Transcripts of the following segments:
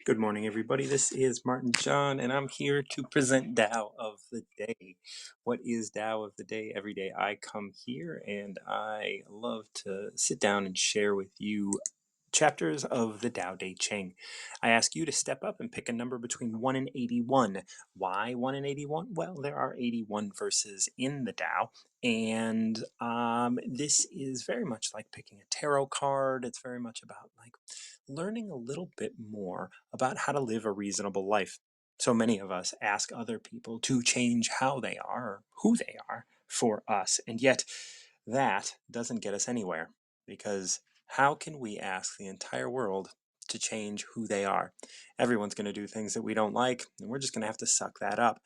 Good morning, everybody. This is Martin John, and I'm here to present Tao of the Day. What is Tao of the Day? Every day I come here and I love to sit down and share with you chapters of the Tao Te Ching. I ask you to step up and pick a number between 1 and 81. Why 1 and 81? Well, there are 81 verses in the Tao, and this is very much like picking a tarot card. It's very much about like learning a little bit more about how to live a reasonable life. So many of us ask other people to change how they are or who they are for us, and yet that doesn't get us anywhere because how can we ask the entire world to change who they are? Everyone's going to do things that we don't like, and we're just going to have to suck that up.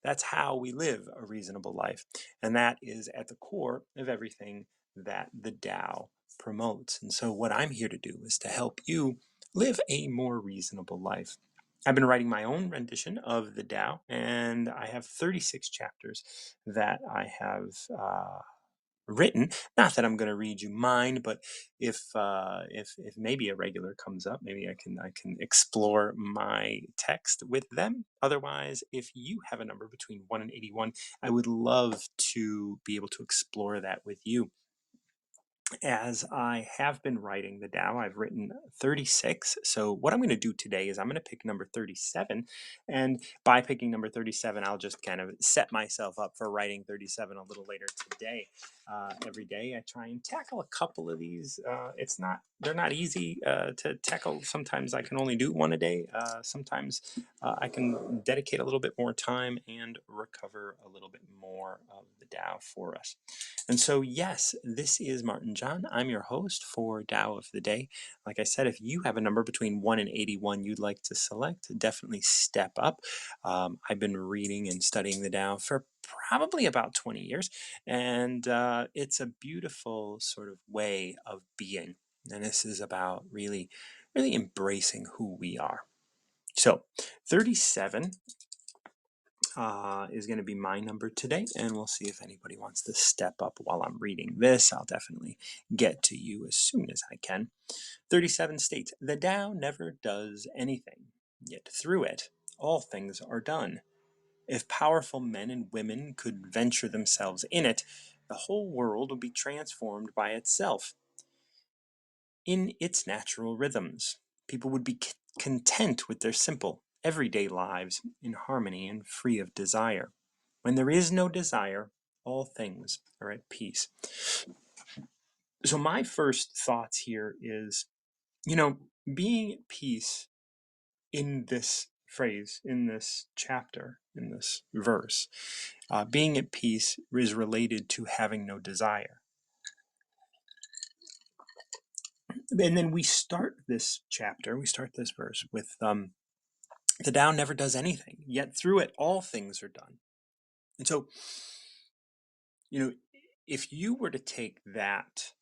That's how we live a reasonable life, and that is at the core of everything that the Tao promotes. And so what I'm here to do is to help you live a more reasonable life. I've been writing my own rendition of the Tao, and I have 36 chapters that I have written. Not that I'm going to read you mine, but if maybe a regular comes up, maybe I can explore my text with them. Otherwise, if you have a number between 1 and 81, I would love to be able to explore that with you. As I have been writing the Tao, I've written 36. So what I'm going to do today is I'm going to pick number 37. And by picking number 37, I'll just kind of set myself up for writing 37 a little later today. Every day I try and tackle a couple of these. They're not easy to tackle. Sometimes I can only do one a day. Sometimes I can dedicate a little bit more time and recover a little bit more of the Tao for us. And so, yes, this is Martin John. I'm your host for Tao of the Day. Like I said, if you have a number between 1 and 81 you'd like to select, definitely step up. I've been reading and studying the Tao for probably about 20 years, and it's a beautiful sort of way of being. And this is about really, really embracing who we are. So, 37 is going to be my number today, and we'll see if anybody wants to step up while I'm reading this. I'll definitely get to you as soon as I can. 37 states, "The Tao never does anything, yet through it all things are done. If powerful men and women could venture themselves in it, the whole world would be transformed by itself. In its natural rhythms, people would be content with their simple, everyday lives in harmony and free of desire. When there is no desire, all things are at peace." So my first thoughts here is, being at peace in this phrase, in this chapter, in this verse, being at peace is related to having no desire. And then we start this chapter, we start this verse with the Tao never does anything, yet through it all things are done. And so, if you were to take that,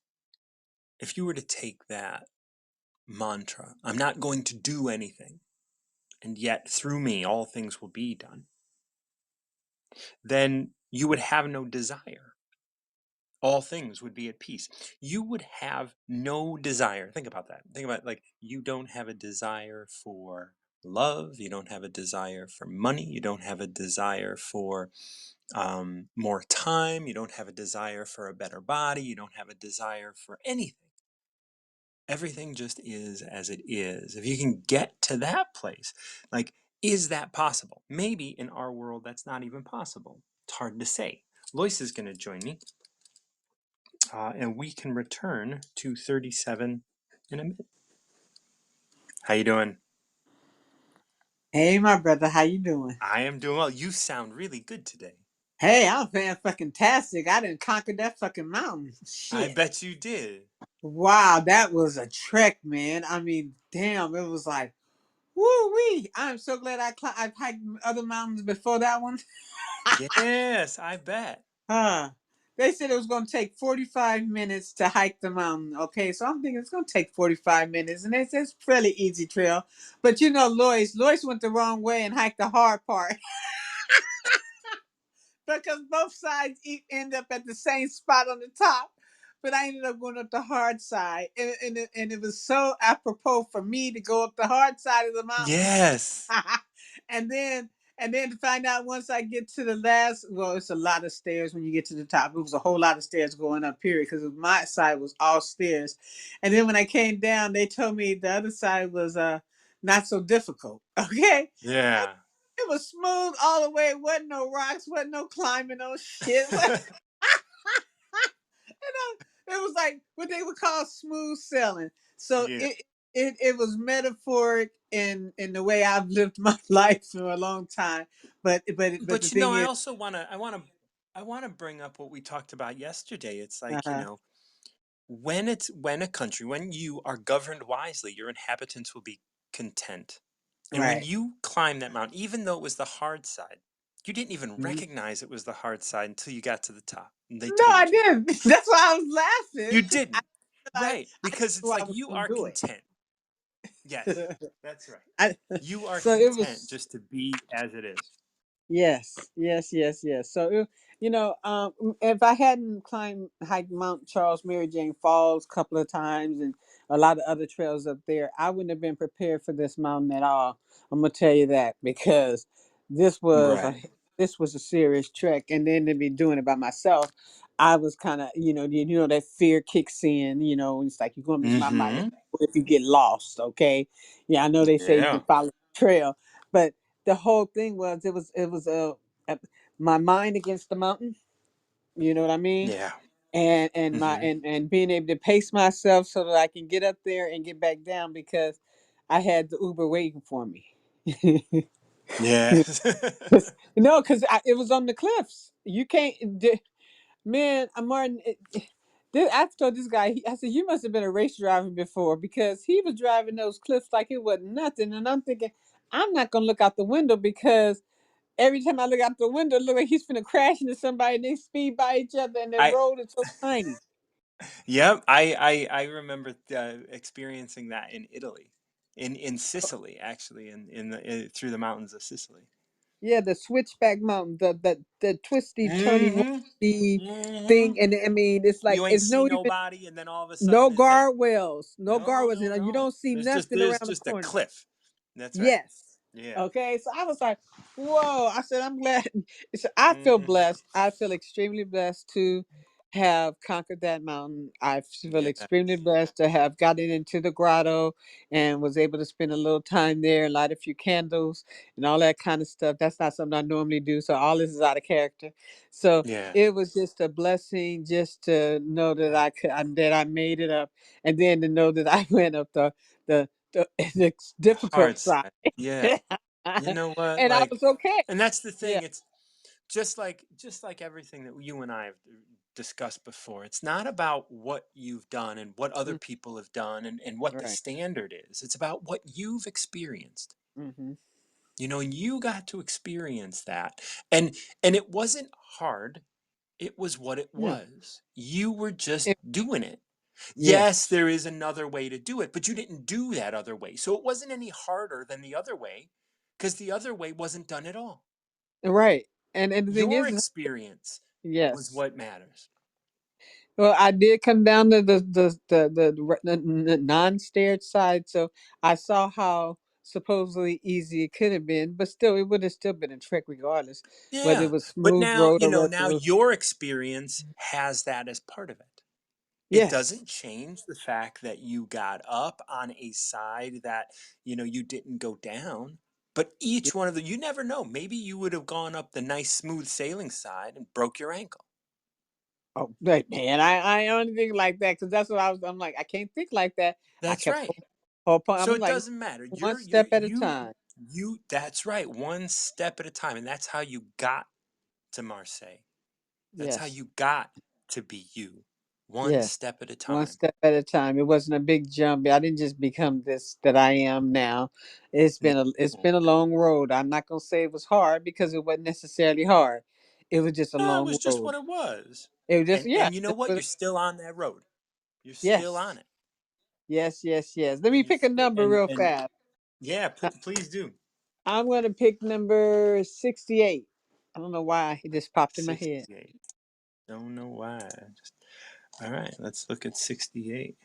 mantra, I'm not going to do anything, and yet through me all things will be done, then you would have no desire. All things would be at peace. You would have no desire. Think about that. Think about like you don't have a desire for love. You don't have a desire for money. You don't have a desire for more time. You don't have a desire for a better body. You don't have a desire for anything. Everything just is as it is. If you can get to that place, like, is that possible? Maybe in our world that's not even possible. It's hard to say. Lois is going to join me, and we can return to 37 in a minute. How you doing? Hey, my brother, how you doing? I am doing well. You sound really good today. Hey, I'm feeling fucking tastic. I didn't conquer that fucking mountain. I Shit. bet you did. Wow, that was a trek, man. I mean, damn, it was like, woo wee. I'm so glad I've hiked other mountains before that one. Yes, I bet. Huh. They said it was going to take 45 minutes to hike the mountain. Okay, so I'm thinking it's going to take 45 minutes, and it's fairly easy trail. But Lois went the wrong way and hiked the hard part. Because both sides end up at the same spot on the top. but I ended up going up the hard side, and it was so apropos for me to go up the hard side of the mountain. Yes. and then and then to find out once I get to the last, well, it's a lot of stairs when you get to the top. It was a whole lot of stairs going up, period, because my side was all stairs. And then when I came down, they told me the other side was not so difficult. Okay. Yeah. It was smooth all the way. Wasn't no rocks, wasn't no climbing, no shit. It was like what they would call smooth sailing. So Yeah. it was metaphoric in the way I've lived my life for a long time. But the But thing I is, also I wanna bring up what we talked about yesterday. It's like, uh-huh, when a country, when you are governed wisely, your inhabitants will be content. And when right. you climb that mountain, even though it was the hard side, you didn't even Mhm. recognize it was the hard side until you got to the top and they No, I told you. didn't. That's why I was laughing. You I didn't. Right. I Because knew it's I like was you gonna are do it. content. Yes. That's right. I, You are so it content was. just to be as it is. Yes, yes, yes, yes. So, if I hadn't hiked Mount Charles, Mary Jane Falls a couple of times, and a lot of other trails up there, I wouldn't have been prepared for this mountain at all. I'm gonna tell you that because this was a Right. this was a serious trek, and then to be doing it by myself, I was kind of, that fear kicks in. It's like you're gonna miss my life. Mm-hmm. What if you get lost? Okay, yeah, I know they say you can Yeah. follow the trail, but the whole thing was it was my mind against the mountain. You know what I mean? Yeah. And my Mm-hmm. and being able to pace myself so that I can get up there and get back down because I had the Uber waiting for me. Yes. No, because it was on the cliffs. You can't, man. Martin. I told this guy. I said, "You must have been a race driver before because he was driving those cliffs like it was nothing." And I'm thinking, I'm not gonna look out the window because every time I look out the window, it look like he's finna crash into somebody and they speed by each other and the I road is so tiny. Yep, I remember experiencing that in Italy, in Sicily, actually, through the mountains of Sicily. Yeah, the switchback mountain, the twisty, turny, Mm-hmm. windy Mm-hmm. thing. And I mean, it's like You ain't it's see no even nobody, and then all of a no sudden is that guardrails, no no, guardrails, no, and you no. don't see nothing There's around the just a corner. cliff. That's right. Yes. Yeah. Okay. So I was like, whoa. I said, I'm glad. I feel Mm-hmm. blessed. I feel extremely blessed to have conquered that mountain. I feel Yeah. extremely blessed to have gotten into the grotto and was able to spend a little time there, light a few candles and all that kind of stuff. That's not something I normally do. So all this is out of character. So Yeah. it was just a blessing just to know that that I made it up, and then to know that I went up the The difficult hard side. side. Yeah. And You know what? I Like, was okay. and that's the Yeah. thing. It's just like everything that you and I have discussed before. It's not about what you've done and what other Mm, people have done and what the right. standard is. It's about what you've experienced. Hmm. And you got to experience that. And it wasn't hard. It was what it Yeah. was. You were just It, doing it. Yes, yes. there is another way to do it, but you didn't do that other way. So it wasn't any harder than the other way because the other way wasn't done at all. Right. And the thing Your is, experience was yes. what matters. Well, I did come down to the non-staired side, so I saw how supposedly easy it could have been, but still, it would have still been a trek regardless, whether it Yeah. was But smooth now, road or whether it now was. your experience has that as part of it. It Yes. doesn't change the fact that you got up on a side that, you didn't go down. But each one of you never know. Maybe you would have gone up the nice smooth sailing side and broke your ankle. Oh, but man, I only think like that because that's what I was. I'm like, I can't think like that. I That's kept right. So I'm it like, doesn't matter. one step at a You, time. that's right. One step at a time. And that's how you got to Marseille. That's how Yes, you got to be you. One yes, step at a one time. step at a time. It wasn't a big jump. I didn't just become this that I am now. It's been a long road. I'm not gonna say it was hard because it wasn't necessarily hard. It was just a No, it long was just road. what it was. It was just, And yeah. you know what? You're still on that road. You're still Yes, on it. yes, yes, yes. Let me And you're pick a still number real and fast. yeah, please do. I'm gonna pick number 68. I don't know why it just popped in my head. 68. Don't know why. All right, let's look at 68.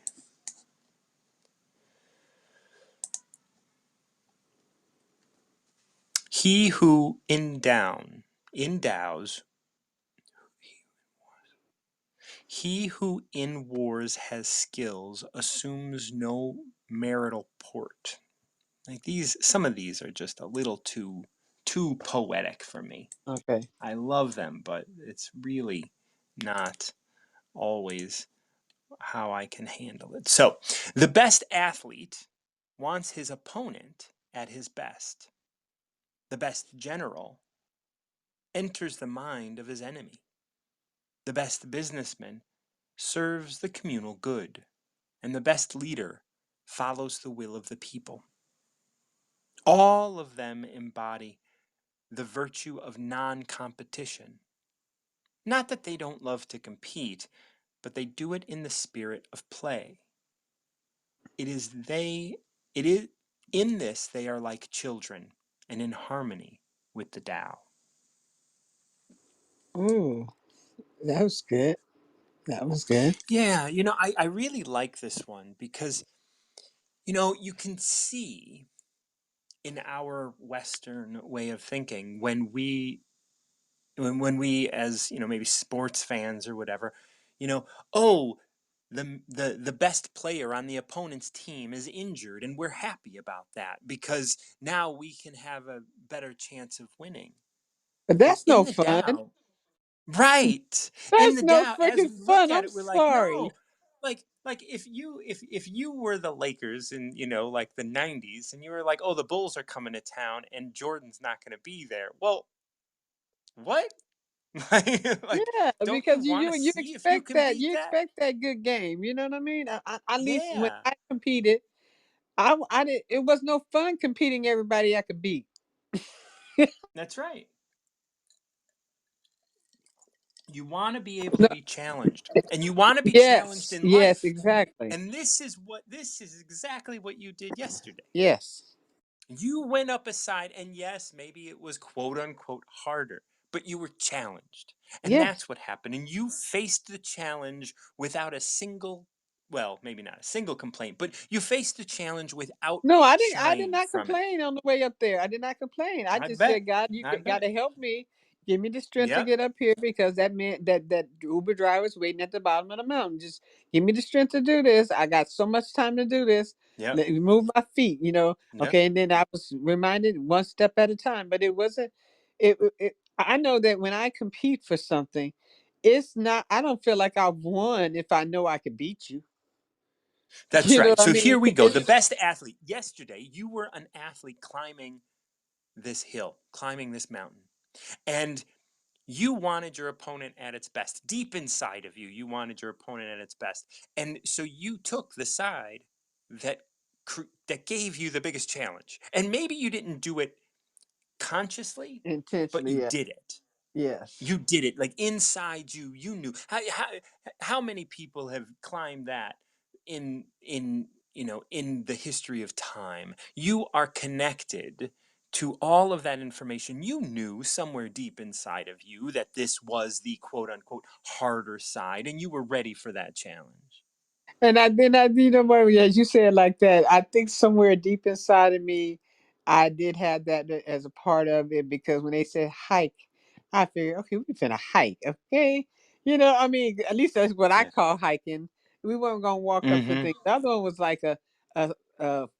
He who endows, he who in wars has skills assumes no marital port. Like these, some of these are just a little too poetic for me. Okay. I love them, but it's really not always how I can handle it. So, the best athlete wants his opponent at his best. The best general enters the mind of his enemy. The best businessman serves the communal good. And the best leader follows the will of the people. All of them embody the virtue of non competition. Not that they don't love to compete, but they do it in the spirit of play. It is they, it is in this they are like children and in harmony with the Tao. Ooh, that was good. That was good. Yeah, I really like this one because, you can see in our Western way of thinking when we as maybe sports fans or whatever, you know oh, the best player on the opponent's team is injured and we're happy about that because now we can have a better chance of winning. But And that's in no the fun. Dow, right, in That's the no Dow, as freaking we look fun. at I'm it, we're like, no, sorry. like if you were the Lakers in like the 90s and you were like, oh, the Bulls are coming to town and Jordan's not going to be there. Well, what? like, Yeah, don't you because you want to you you see if you expect can that beat you that? expect that good game. You know what I mean? At least when Yeah, I competed, I did. It was no fun competing everybody I could beat. that's right. You want to be able to No, be challenged, and you want to be challenged yes, in yes, life. exactly. And this is exactly what you did yesterday. Yes, You went up a side, and yes, maybe it was quote unquote harder, but you were challenged. And yes. that's what happened. And you faced the challenge without a single, well, maybe not a single complaint, but you faced the challenge without No, I didn't. I did shying not from it. complain on the way up there. I did not complain. I I just bet. said, God, you I got bet. to help me. Give me the strength to Yep. get up here because that man, that Uber driver is waiting at the bottom of the mountain. Just give me the strength to do this. I got so much time to do this. Yep. Let me move my feet. Yep. Okay. And then I was reminded one step at a time. But it wasn't. I know that when I compete for something, it's not. I don't feel like I've won if I know I can beat you. That's You know right. what I So mean? here we go. The best athlete. Yesterday, you were an athlete climbing this hill, climbing this mountain. And you wanted your opponent at its best. Deep inside of you, you wanted your opponent at its best. And so you took the side that that gave you the biggest challenge. And maybe you didn't do it consciously, but Intentionally, you yeah. did it. Yes. You did it, like inside you. You knew how many people have climbed that in the history of time. You are connected to all of that information. You knew somewhere deep inside of you that this was the quote unquote harder side, and you were ready for that challenge. And what, as you said like that, I think somewhere deep inside of me, I did have that as a part of it because when they said hike, I figured, okay, we finna hike, okay? I mean, at least that's what I Yeah. call hiking. We weren't gonna walk up the Mm-hmm. thing. The other one was like a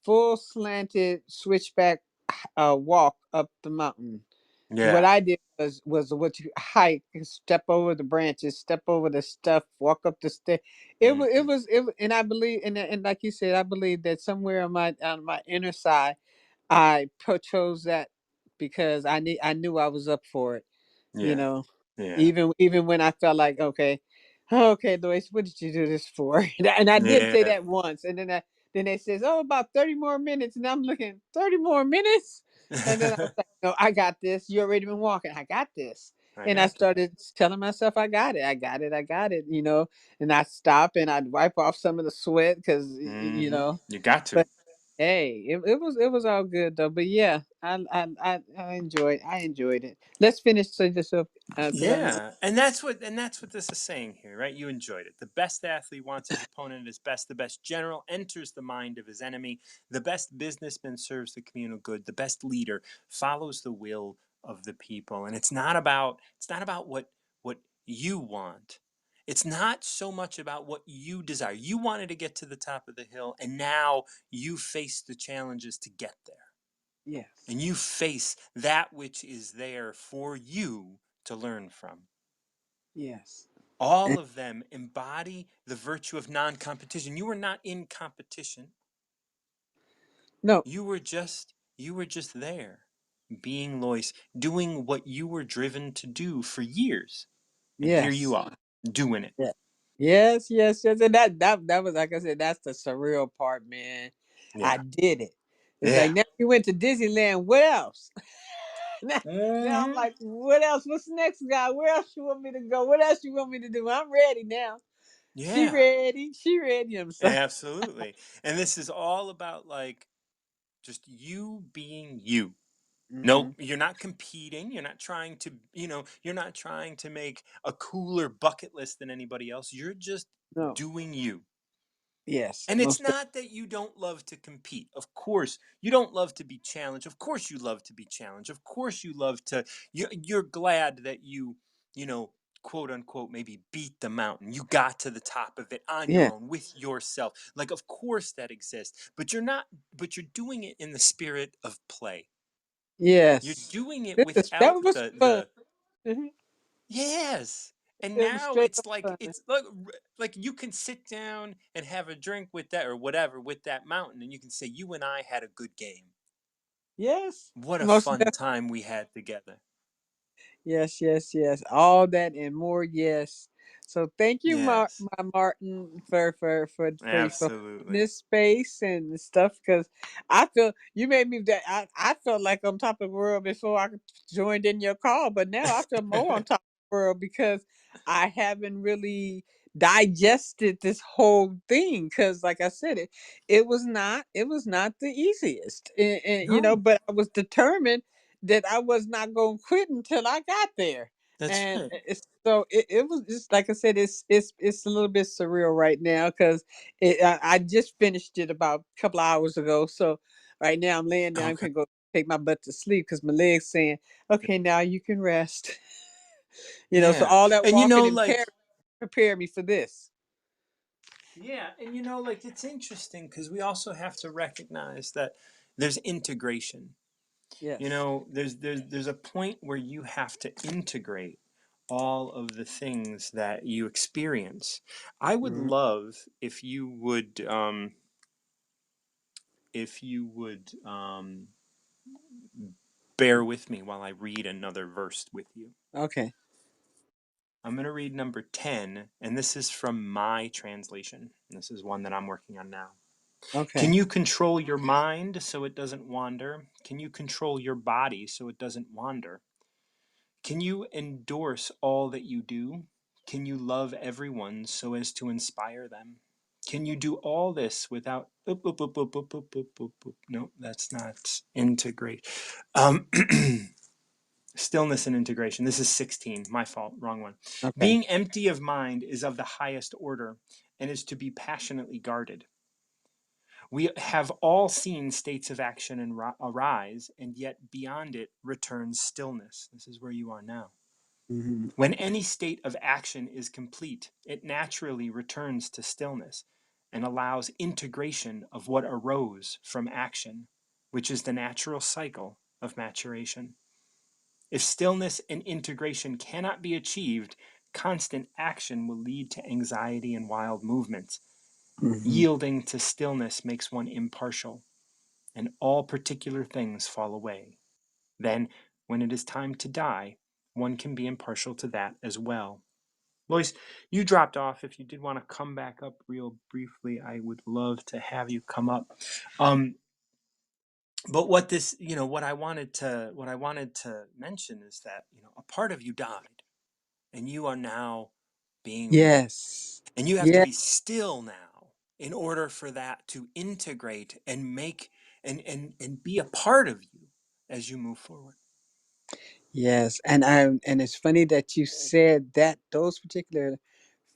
full slanted switchback walk up the mountain. What Yeah. I did was what you hike, step over the branches, step over the stuff, walk up the stair. Mm-hmm. And I believe, and like you said, I believe that somewhere on my inner side, I chose that because I knew I was up for it. You Yeah. know, Yeah. even when I felt like, okay, Lois, what did you do this for? And I did say Yeah. that once, and then they says, oh, about 30 more minutes, and I'm looking 30 more minutes, and then I was like, no, I got this. You already been walking. I got this. I And I got this. started telling myself, I got it, I got it, I got it. And I stop and I'd wipe off some of the sweat because Mm-hmm. You got but to. Hey, it was all good though. But yeah, I enjoyed it. Let's finish this up because I know. Yeah, and that's what this is saying here, right? You enjoyed it. The best athlete wants his opponent at his best. The best general enters the mind of his enemy. The best businessman serves the communal good. The best leader follows the will of the people. And it's not about what you want. It's not so much about what you desire. You wanted to get to the top of the hill, and now you face the challenges to get there. Yes, And you face that which is there for you to learn from. yes. All of them embody the virtue of non-competition. You were not in competition. No, You were just there, being Lois, doing what you were driven to do for years. And here you yes. are, doing it. Yeah. Yes, yes, yes. And that was like I said, that's the surreal part, man. I Yeah. did it. It's Yeah. like now you went to Disneyland. What else? now, now I'm Hmm. like, what else? What's next, guy? Where else you want me to go? What else you want me to do? I'm ready now. She Yeah. ready. She ready. I'm sorry. Absolutely. And this is all about like just you being you. Hmm. No, you're not competing. You're not trying to, you're not trying to make a cooler bucket list than anybody else. You're just No. doing you. Yes. And it's Most. not that you don't love to compete. Of course, you don't love to be challenged. Of course, you love to be challenged. Of course, you love to, you're glad that you know, quote unquote, maybe beat the mountain. You got to the top of it on your Yeah. own with yourself. Like, of course, that exists. But you're doing it in the spirit of play. You're Yes. doing it That without was fun. the Mhm. yes. And It was now straight it's up like fun. it's like you can sit down and have a drink with that or whatever with that mountain and you can say you and I had a good game. Yes. What a Most. fun time we had together. Yes, yes, yes. All that and more, yes. So thank you, Yes. my Martin, for Absolutely. this space and stuff. Because I feel you made me that I felt like on top of the world before I joined in your call, but now I feel more on top of the world because I haven't really digested this whole thing. Because, like I said, it was not the easiest, and No, but I was determined that I was not going to quit until I got there. that's And right. it was just like I said, it's a little bit surreal right now because I just finished it about a couple of hours ago. So right now I'm laying down, I Okay. can go take my butt to sleep because my legs saying, "Okay, now you can rest." So Yeah. all that And walking and like prepare me for this. yeah, and like it's interesting because we also have to recognize that there's integration. Yes. There's a point where you have to integrate all of the things that you experience. I would Mhm. love if you would bear with me while I read another verse with you. Okay. I'm going to read number 10, and this is from my translation. This is one that I'm working on now. Can Okay. you control your mind so it doesn't wander? Can you control your body so it doesn't wander? Can you endorse all that you do? Can you love everyone so as to inspire them? Can you do all this without boop, boop, boop, boop, boop, boop, boop, boop, boop. No, that's not integrate. Um, stillness and integration. This is 16. My fault. Wrong one. Okay. Being empty of mind is of the highest order and is to be passionately guarded. We have all seen states of action and arise, and yet beyond it returns stillness. This is where you are now. Hmm. When any state of action is complete, it naturally returns to stillness and allows integration of what arose from action, which is the natural cycle of maturation. If stillness and integration cannot be achieved, constant action will lead to anxiety and wild movements. Hmm. Yielding to stillness makes one impartial, and all particular things fall away. Then, when it is time to die, one can be impartial to that as well. Lois, you dropped off. If you did want to come back up real briefly, I would love to have you come up. Um, but what I wanted to mention is that a part of you died, and you are now being reborn, Yes. and you have to Yeah. be still now. in order for that to integrate and make and be a part of you as you move forward. Yes, and it's funny that you said that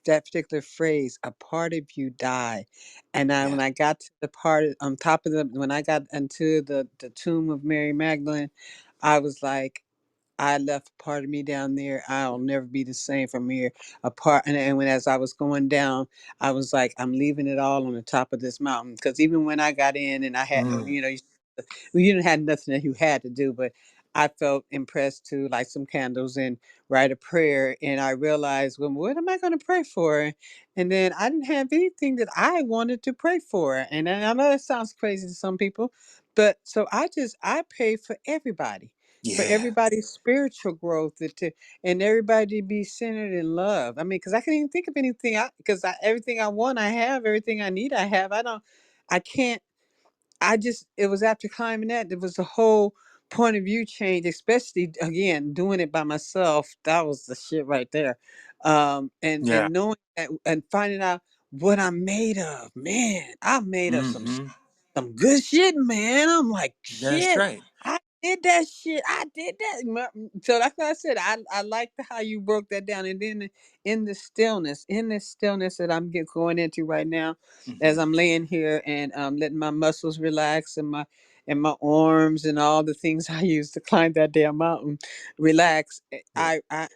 that particular phrase, "a part of you die," and Yeah. when I got to the part on top of the when I got into the tomb of Mary Magdalene, I was like, I left a part of me down there. I'll never be the same from here. A part, and when as I was going down, I was like, I'm leaving it all on the top of this mountain. Because even when I got in, and I had, Mm. well, you didn't have nothing that you had to do, but I felt impressed to light some candles and write a prayer. And I realized, well, what am I going to pray for? And then I didn't have anything that I wanted to pray for. And I know that sounds crazy to some people, but so I pray for Yeah. everybody's spiritual growth and everybody to be centered in love. I mean, because I can't even think of anything because everything I want, I have, everything I need, I have. I can't I just it was after climbing that, there was a whole point of view change, especially again doing it by myself. That was the shit right there. Yeah. And knowing that and finding out what I'm made of. Man, I'm made of Hmm. some good shit, man. I'm like, That's shit, right. I did that shit. I did that. So that's why I said I like how you broke that down. And then in this stillness that going into right now, as Hmm. I'm laying here and letting my muscles relax and my arms and all the things I used to climb that damn mountain relax. Yeah.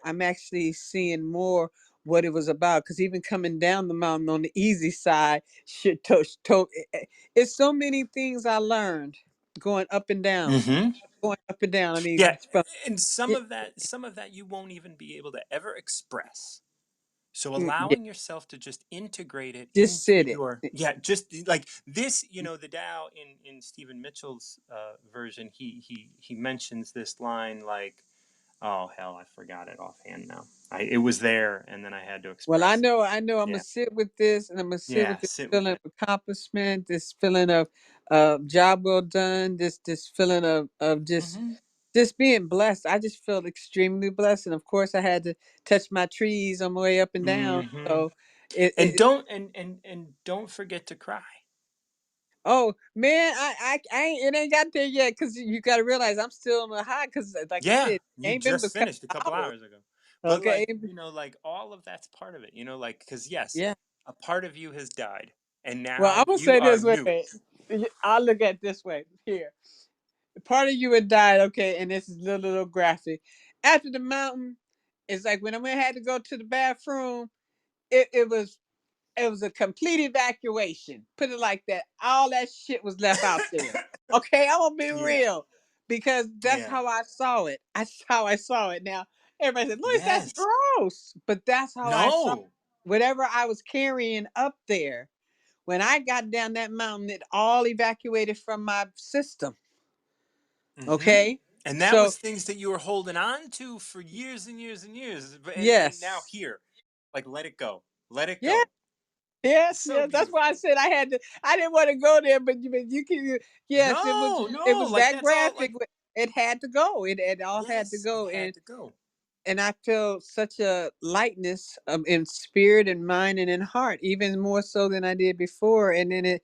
I'm actually seeing more what it was about because even coming down the mountain on the easy side, shit, it's so many things I learned Hmm. going up and down. I Yeah. mean, And yeah, some of that you won't even be able to ever express. So yeah, allowing yourself to just integrate it just into sit it. your, yeah, just like this, the Tao in Stephen Mitchell's version, he mentions this line like, oh hell, I forgot it offhand now. It was there and then I had to Well, express it. I know. I'm gonna Yeah, sit with this, and I'm gonna sit yeah, with this sit with feeling it. of accomplishment, this feeling of job well done, this feeling of Mm-hmm. just being blessed. I just felt extremely blessed, and of course, I had to touch my trees on my way up and down. Mm-hmm. So And don't forget to cry. oh man, I ain't, it ain't got there yet because you got to realize I'm still on the high because, like I Yeah, said, you ain't been just but a finished a couple couple hours. hours ago. But Okay, like, like all of that's part of it, like, because yes, yeah. a part of you has died and Well, I'm now gonna you say are this way. new. I'll look at it this way here. Part of you had died, okay, and this is a little graphic. After the mountain, it's like when I had to go to the bathroom, it was a complete evacuation. Put it like that. All that shit was left out there. Okay, I'm gonna be Yeah. real. Because that's Yeah. how I saw it. That's how I saw it. Now, everybody said, Louis, that's Yes. gross. But that's how I saw No. whatever I was carrying up there. When I got down that mountain, it all evacuated from my system. Mm-hmm. Okay. And that So was things that you were holding on to for years and years and years. And now yes. here, like, let it go. Let it Yeah. go. Yes, So yes. That's why I beautiful. said I had to. I didn't want to go there, but you can. Yes, it was. No, It no. was Like, that that's all, graphic. like, It had to go. It all had to yes, it go, had to go. and I feel such a lightness in spirit and mind and in heart, even more so than I did before. And then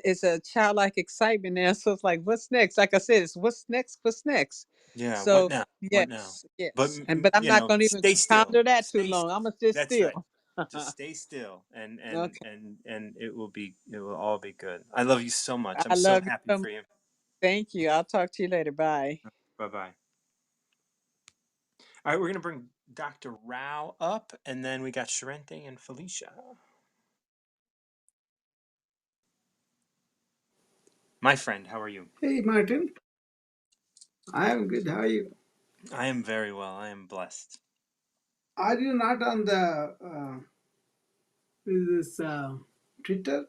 it's a childlike excitement now. So it's like, what's next? Like I said, it's what's next. What's next? Yeah. What So now? What now? yes, But, yes. And but I'm not going to even stay still. ponder that too Stay long. still. I'm gonna sit That's right. still. Just stay still Okay. and it will all be good. I love you so much. I'm I so love you happy so for much. you. Thank you. I'll talk to you later. Bye. Bye bye. All right, we're gonna bring Dr. Rao up, and then we got Sharente and Felicia. My friend, how are you? Hey Martin, I am good. How are you? I am very well. I am blessed. Are you not on the this Twitter?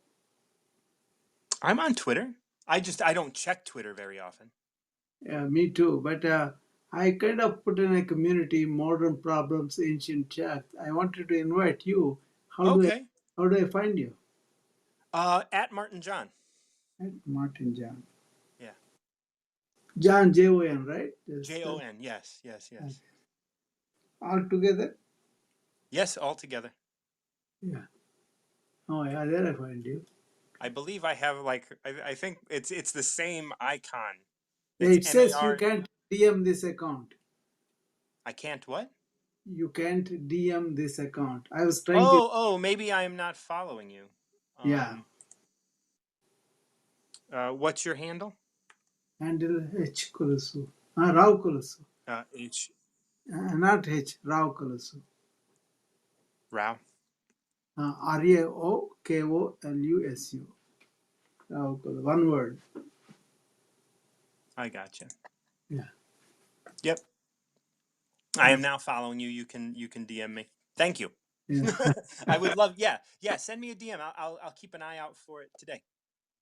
I'm on Twitter. I don't check Twitter very often. Yeah, me too. But I kind of put in a community modern problems, ancient chat. I wanted to invite you. Okay. How do I find you? At Martin John. At Martin John. Yeah. John Jon, right? Yes, Jon. Yes. Yes. okay. Yes. All together. Yes. All together. Yeah. Oh, yeah, there I find you. I believe I have like I think it's the same icon. Yeah, It's it says you MAR. can't DM this account. I can't what? You can't DM this account. I was trying to, Oh, maybe I am not following you. yeah, Um, what's your handle? handle H Kulusu. Rao Kulusu. H Not H, Rao Kulusu. Rao. Raokolusu. Rao Kulusu. One word. I gotcha. Yeah. Yep. I am now following you. You can DM me. Thank you. Yeah. I would love. Yeah. Send me a DM. I'll keep an eye out for it today.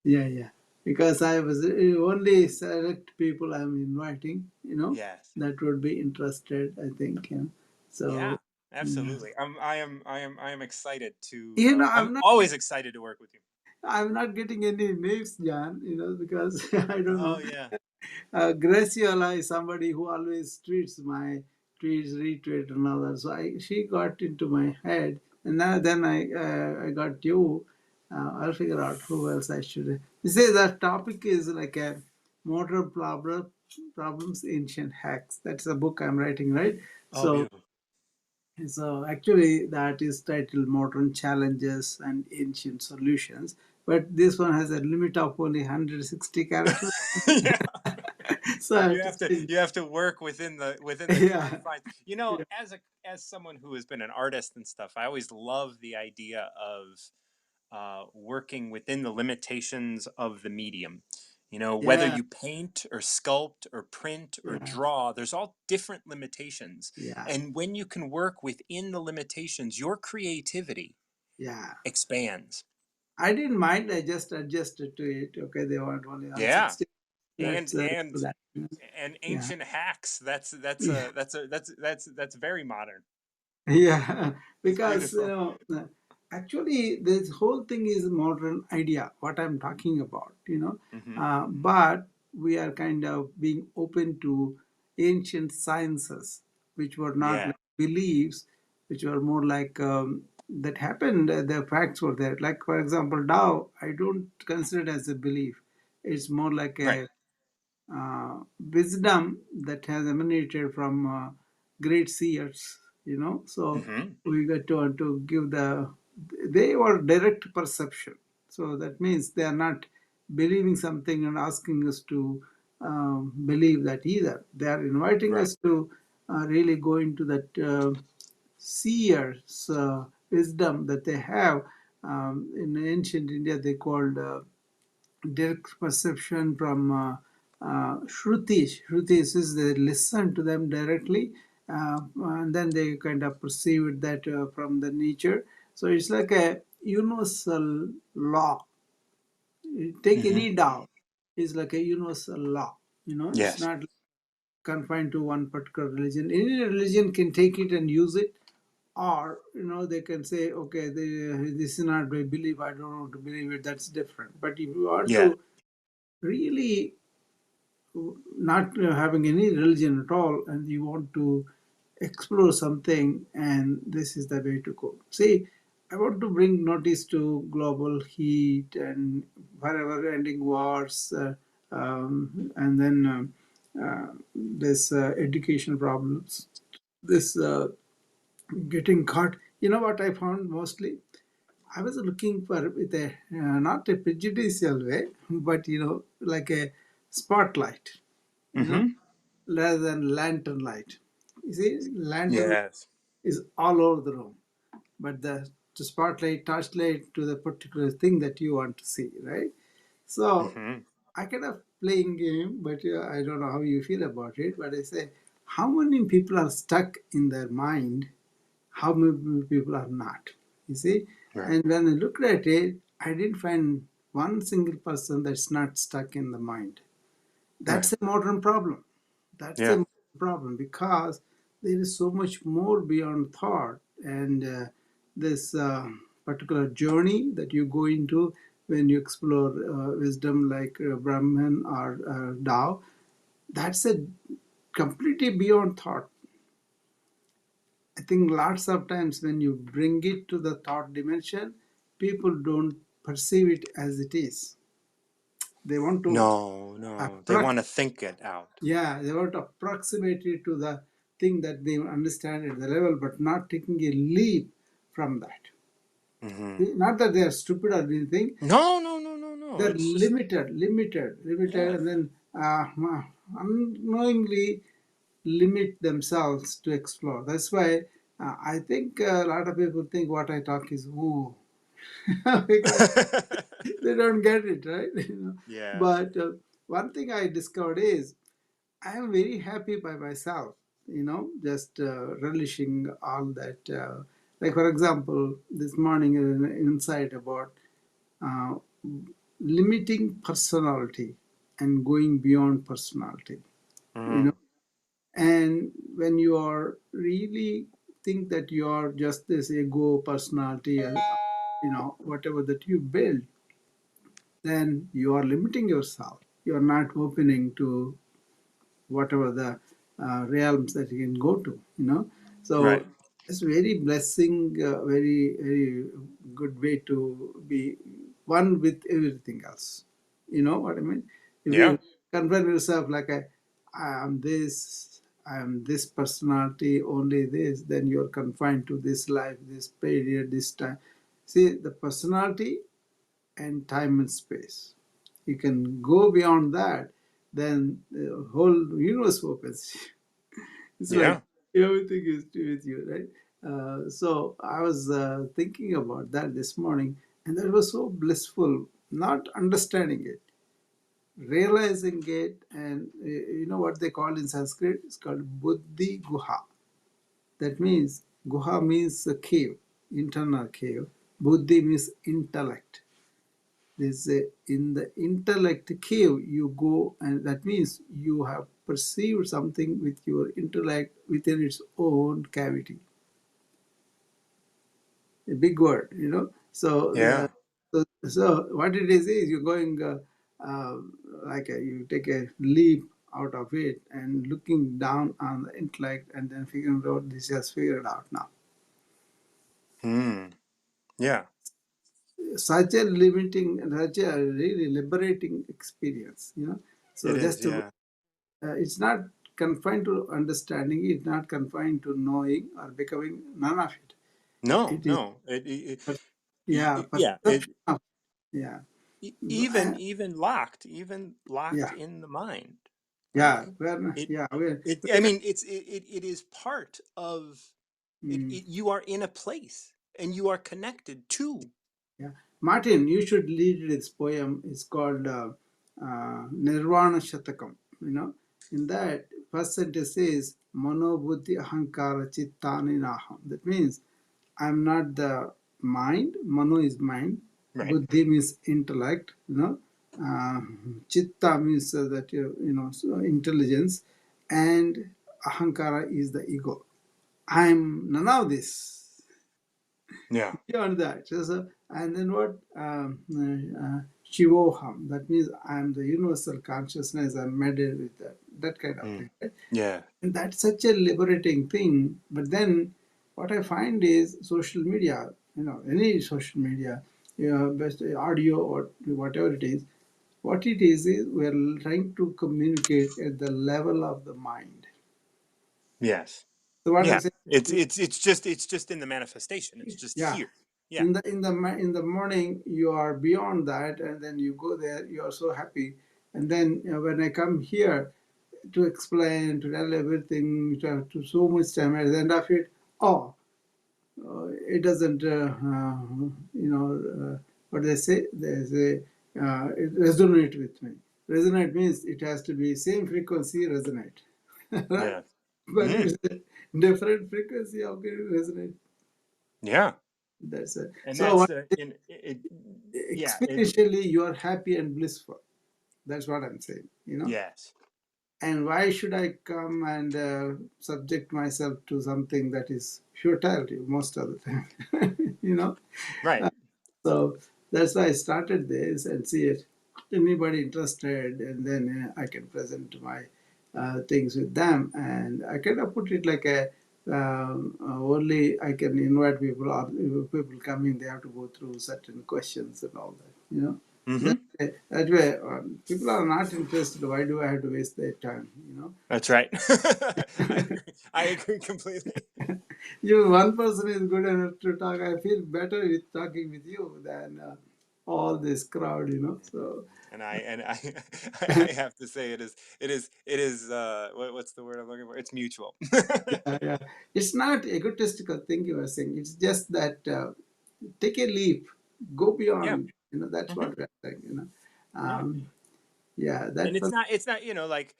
Yeah, yeah. Because I was only select people I'm inviting, Yes. that would be interested, I think. Yeah. So, yeah. Absolutely. I am excited to. I'm I'm not always excited to work with you. I'm not getting any names, Jan, because I don't Oh know. yeah. Graciola is somebody who always tweets my tweets, retweet and all that. So she got into my head, and now then I got you. I'll figure out who else I should. You say that topic is like a modern problems, ancient hacks. That's a book I'm writing, right? Oh, So beautiful. so actually, that is titled Modern Challenges and Ancient Solutions. But this one has a limit of only 160 characters. Yeah. So I have You to have to change. you have to work within the Yeah, confines. yeah, As someone who has been an artist and stuff, I always love the idea of working within the limitations of the medium. Whether yeah, you paint or sculpt or print or yeah, draw, there's all different limitations. yeah, And when you can work within the limitations, your creativity yeah. expands. I didn't mind. I just adjusted to it. Okay, they want only Yeah. 160. And Let's and do that. and Yeah. ancient hacks. Yeah. That's very modern. Yeah, It's because beautiful. actually this whole thing is a modern idea. What I'm talking about, Hmm. but we are kind of being open to ancient sciences, which were not Yeah. like beliefs, which were more like that happened. The facts were there. Like for example, Tao, I don't consider it as a belief. It's more like Right. a wisdom that has emanated from great seers, So Hmm. we got to give they were direct perception. So that means they are not believing something and asking us to believe that either. They are inviting Right. us to really go into that seers wisdom that they have. In ancient India, they called direct perception from Shrutis. Shrutis is they listen to them directly, and then they kind of perceive that from the nature. So it's like a universal law. You take Hmm. any Tao, it's like a universal law. It's Yes. not confined to one particular religion. Any religion can take it and use it, or they can say, okay, this is not my belief. I don't want to believe it. That's different. But if you want Yeah. to really not having any religion at all and you want to explore something, and this is the way to go. See, I want to bring notice to global heat and forever ending wars, and then this education problems, this getting caught. You know what I found mostly? I was looking for with a not a prejudicial way, but like a spotlight, you know, Hmm. rather than lantern light. You see, lantern Yes. is all over the room, but the spotlight, torchlight to the particular thing that you want to see, right? So Hmm. I kind of playing game, but I don't know how you feel about it. But I say, how many people are stuck in their mind, how many people are not, you see. Right. And when I looked at it, I didn't find one single person that's not stuck in the mind. Right. That's a modern problem. That's a Yeah. modern problem because there is so much more beyond thought, and this particular journey that you go into when you explore wisdom like Brahman or Tao, that's a completely beyond thought. I think lots of times when you bring it to the thought dimension, people don't perceive it as it is. They want to No, no. They approx- want to think it out. yeah, they want to approximate it to the thing that they understand at the level, but not taking a leap from that. Hmm. Not that they are stupid or anything. No, no, no, no, no. They're It's just, limited, yeah. and then unknowingly limit themselves to explore. That's why I think a lot of people think what I talk is woo, because they don't get it, right? Yeah. But one thing I discovered is I am very happy by myself, just relishing all that. Like, for example, this morning an insight about uh, limiting personality and going beyond personality, you know. Hmm. And when you are really think that you are just this ego personality, whatever that you build, then you are limiting yourself. You are not opening to whatever the realms that you can go to. Right. So it's very blessing, very very good way to be one with everything else. You know what I mean? If Yeah. you confront yourself like I am this personality, only this, then you're confined to this life, this period, this time. See, the personality and time and space. You can go beyond that, then the whole universe opens. It's like Yeah. everything is with you, right? So I was thinking about that this morning, and that was so blissful. Not understanding it, realizing it, and you know what they call in Sanskrit? It's called Buddhi Guha. That means Guha means a cave, internal cave. Buddhi means intellect. There's in the intellect cave you go, and that means you have perceived something with your intellect within its own cavity. A big word. So Yeah. so what it is you're going uh, like you take a leap out of it and looking down on the intellect and then figuring out this has figured out now. Hmm. Yeah. Such a really liberating experience. It So is. just to Yeah. it's not confined to understanding, it's not confined to knowing or becoming, none of it. No, It is, no. yeah, Yeah. It perception of, yeah, even even locked, even locked yeah, in the mind. yeah, Like it. yeah, I mean, it is part of it, mm, it. You are in a place, and you are connected to. yeah. Martin, you should read this poem. It's called Nirvana Shatakam. In that first sentence says, Mano Buddhi Ahankara Chittani Naham. That means I'm not the mind. Mano is mind. Right. Buddhi means intellect. Uh, Chitta means that so intelligence, and Ahankara is the ego. I'm none of this. Yeah. Beyond that, and then what? Shivoham. That means I'm the universal consciousness. I'm meddled with that kind of Mm. thing. Right? Yeah. And that's such a liberating thing. But then what I find is social media, any social media, best audio or whatever it is, what it is we're trying to communicate at the level of the mind. Yes. So what I'm Yeah. saying, It's just in the manifestation. It's just yeah, here. Yeah. in the morning you are beyond that, and then you go there, you are so happy, and then when I come here to explain, to tell everything, to so much time at the end of it, oh, it doesn't, what they say, they say, it resonate with me. Resonate means it has to be same frequency resonate, right? Yeah. But if Mm. it's a different frequency, how can it resonate? Yeah. That's it. And So that's what, the in it. Yeah. It. experientially, you are happy and blissful. That's what I'm saying. Yes. And why should I come and subject myself to something that is futility most of the time? you know. Right. So that's why I started this and see it. Anybody interested, and then I can present my things with them, and I kind of put it like a only I can invite people, or if people coming, they have to go through certain questions and all that, you know. Mm-hmm. That way, people are not interested. Why do I have to waste their time, you know? That's right. I agree. I agree completely. You, one person is good enough to talk. I feel better with talking with you than all this crowd, you know. So, And I I have to say it is what's the word I'm looking for? It's mutual. yeah, it's not egotistical thing you are saying. It's just that take a leap, go Yeah. beyond. You know, that's Hmm. what we're saying. You know, Yeah. yeah, And that was, it's not like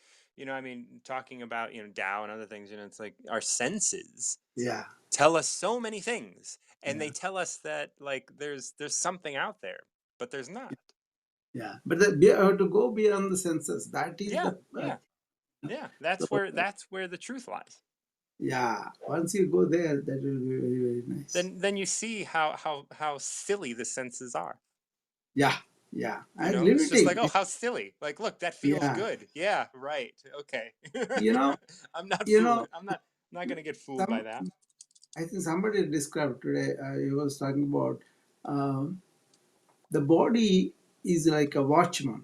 I mean, talking about Tao and other things. It's like our senses yeah, tell us so many things, and yeah, they tell us that like there's something out there, but there's not. yeah. But to go beyond the senses, that is Yeah. the Yeah. Yeah. so, That's where the truth lies. yeah. Once you go there, that will be very very nice. Then you see how silly the senses are. Yeah, yeah. And It's just like, limiting. oh, how silly. Like, look, that feels Yeah, good. Yeah, right. Okay. you know, I'm not you know. fooled. I'm not gonna get fooled by Some that. I think somebody described today. He was talking about um, the body is like a watchman.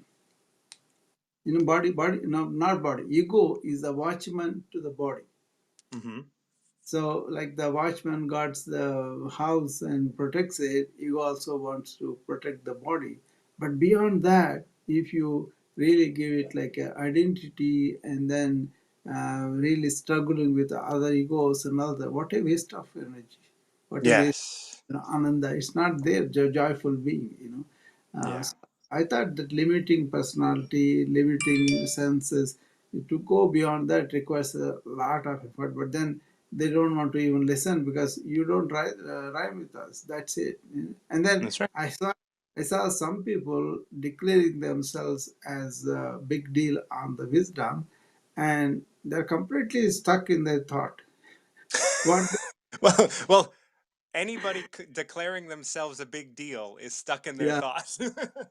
You know, body. No, not body. Ego is the watchman to the body. Mm-hmm. So, like the watchman guards the house and protects it, ego also wants to protect the body. But beyond that, if you really give it like an identity and then really struggling with other egos and other, what a waste of energy. What a waste, Yes. ananda. It's not there, joyful being, you know. Yeah. So I thought that limiting personality, limiting senses, to go beyond that requires a lot of effort. But then they don't want to even listen because you don't rhyme with us. That's it. And then That's right. I saw some people declaring themselves as a big deal on the wisdom, and they're completely stuck in their thought. What? Well, anybody declaring themselves a big deal is stuck in their Yeah, thoughts.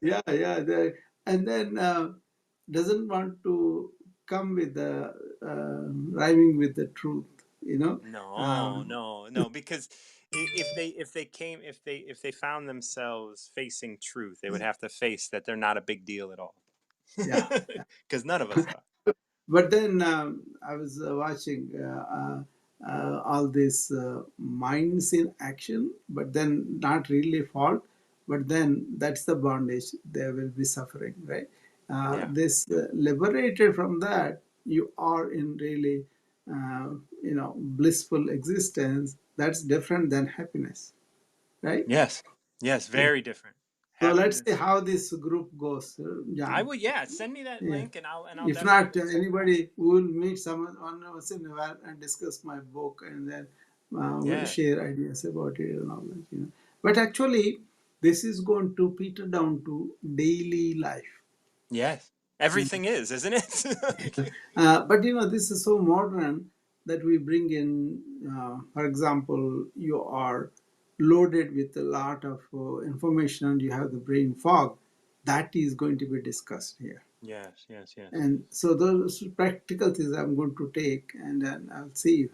yeah, yeah. And then doesn't want to come with the rhyming with the truth. You know. No, Um, no, no, because if they found themselves facing truth, they would have to face that they're not a big deal at all. yeah. Because none of us are. But then I was watching all these minds in action, but then not really fault. But then that's the bondage. They will be suffering, right? Yeah. This liberated from that, you are in really, blissful existence. That's different than happiness, right? Yes. Yes. Yeah. Very different. So let's see Happiness. how this group goes, I Jan. would. Yeah. Send me that Yeah. link, and I'll If definitely not, check it out. anybody will meet someone once in a while and discuss my book and then we'll Yeah. share ideas about it and all that, you know. But actually, this is going to peter down to daily life. Yes. Everything is, isn't it? Like, But you know, this is so modern that we bring in, for example, you are loaded with a lot of information and you have the brain fog. That is going to be discussed here. yes. Yes. Yes. And so those practical things I'm going to take, and then I'll see.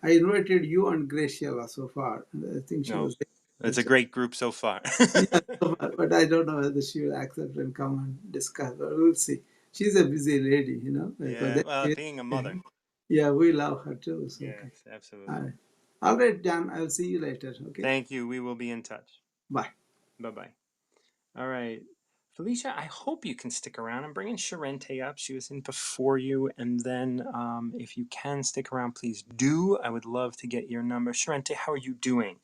I invited you and Graciela so far. I think she No. was there. It's a great group so far. Yeah, so far, but I don't know whether she will accept and come and discuss. But we'll see. She's a busy lady, you know. Because Yeah. Well, being a mother. yeah, we love her too. So okay, Yes. all Absolutely. right, all right, Jan. I'll see you later. Okay, Thank you. We will be in touch. bye. Bye bye. All right. Felicia, I hope you can stick around. I'm bringing Sharente up. She was in before you. And then if you can stick around, please do. I would love to get your number. Sharente, how are you doing?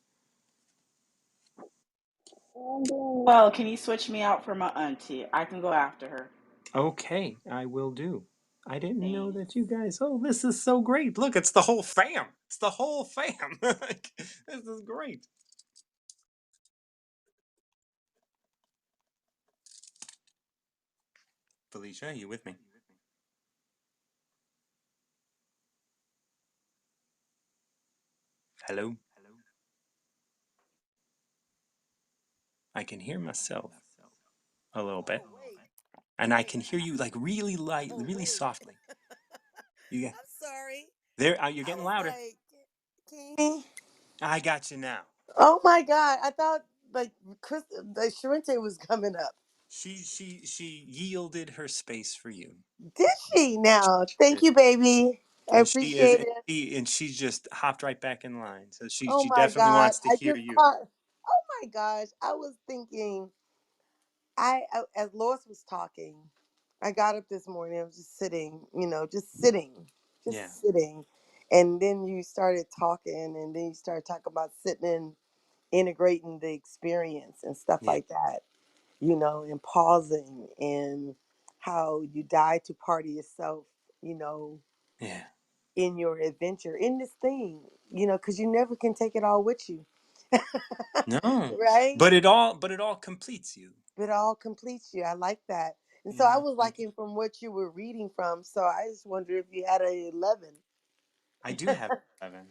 I'm doing well. Can you switch me out for my auntie? I can go after her. Okay, I will do. I didn't know Thanks. that you guys. Oh, this is so great. Look, it's the whole fam. It's the whole fam. Like, this is great. Felicia, are you with me? Hello? I can hear myself a little bit. Oh, wait. And I Wait. can hear you like really light, Oh, really wait. softly. You get I'm sorry. there. You're I getting was louder. like, Kenny? I got you now. Oh my God! I thought like the Sharente was coming up. She yielded her space for you. Did she now? She Thank did. you, baby. I And she is appreciate and it. she just hopped right back in line. So she Oh she my definitely God! wants to I hear just you. caught. Oh my gosh! I was thinking. As Lois was talking, I got up this morning. I was just sitting, Yeah. just sitting, and then you started talking, and then you started talking about sitting and integrating the experience and stuff Yeah. like that, and pausing and how you die to part of yourself, you know, Yeah. in your adventure in this thing, because you never can take it all with you, No. right? But it all completes you. It all completes you. I like that. And so You I know, was like liking from what you were reading from. So I just wonder if you had a 11. I do have 11.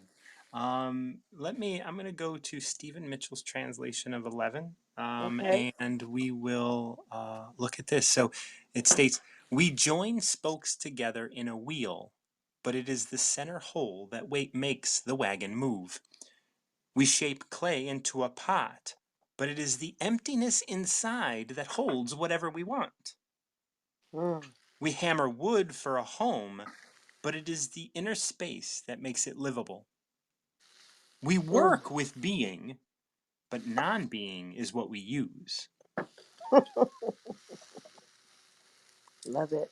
I'm going to go to Stephen Mitchell's translation of 11, Okay. and we will look at this. So it states, "We join spokes together in a wheel, but it is the center hole that makes the wagon move. We shape clay into a pot, but it is the emptiness inside that holds whatever we want. Mm, We hammer wood for a home, but it is the inner space that makes it livable. We mm. work with being, but non being is what we use." Love it.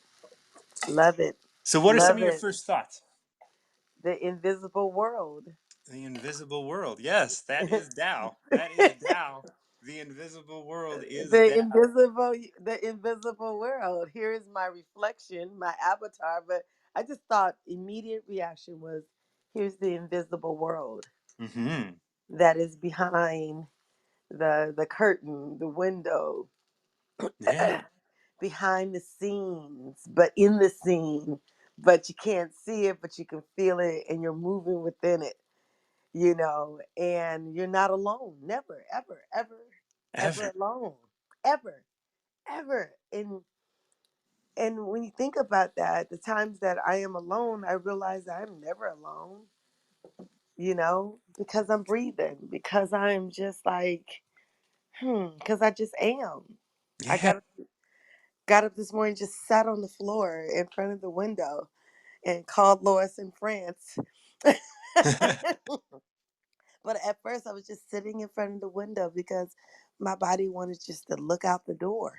Love it. So, what are some of Love your it. first thoughts? The invisible world. The invisible world. Yes, that is Tao. That is Tao. The invisible world is Tao. The invisible world. Here is my reflection, my avatar. But I just thought immediate reaction was here's the invisible world Mm-hmm. that is behind the curtain, the window, Yeah. behind the scenes, but in the scene, but you can't see it, but you can feel it and you're moving within it, and you're not alone. Never, ever, ever, ever Ever. alone. Ever, ever. And when you think about that, the times that I am alone, I realize I'm never alone, because I'm breathing, because I'm just like, because I just am. I Yeah. got up this morning, just sat on the floor in front of the window and called Lois in France. But at first, I was just sitting in front of the window because my body wanted just to look out the door.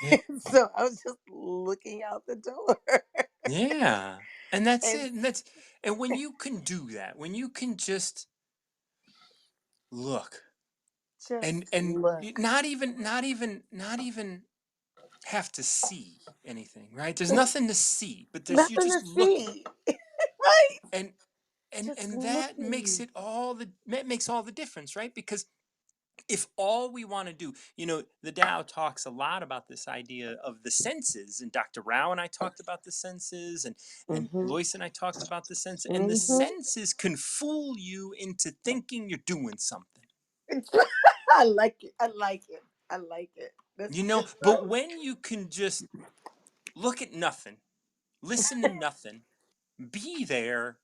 Yeah. So I was just looking out the door Yeah. And that's and it. And when you can do that, when you can just look and just and look. not even have to see anything, right? There's nothing to see, but there's you're Nothing to just looking. see, right? And and Just and that makes looking. it all the that makes all the difference, right? Because if all we want to do, the Tao talks a lot about this idea of the senses, and Dr. Rao and I talked about the senses, and Mm-hmm. Lois and I talked about the senses, and the Mm-hmm. senses can fool you into thinking you're doing something. I like it. I like it. I like it. That's good But stuff. when you can just look at nothing, listen to nothing, be there,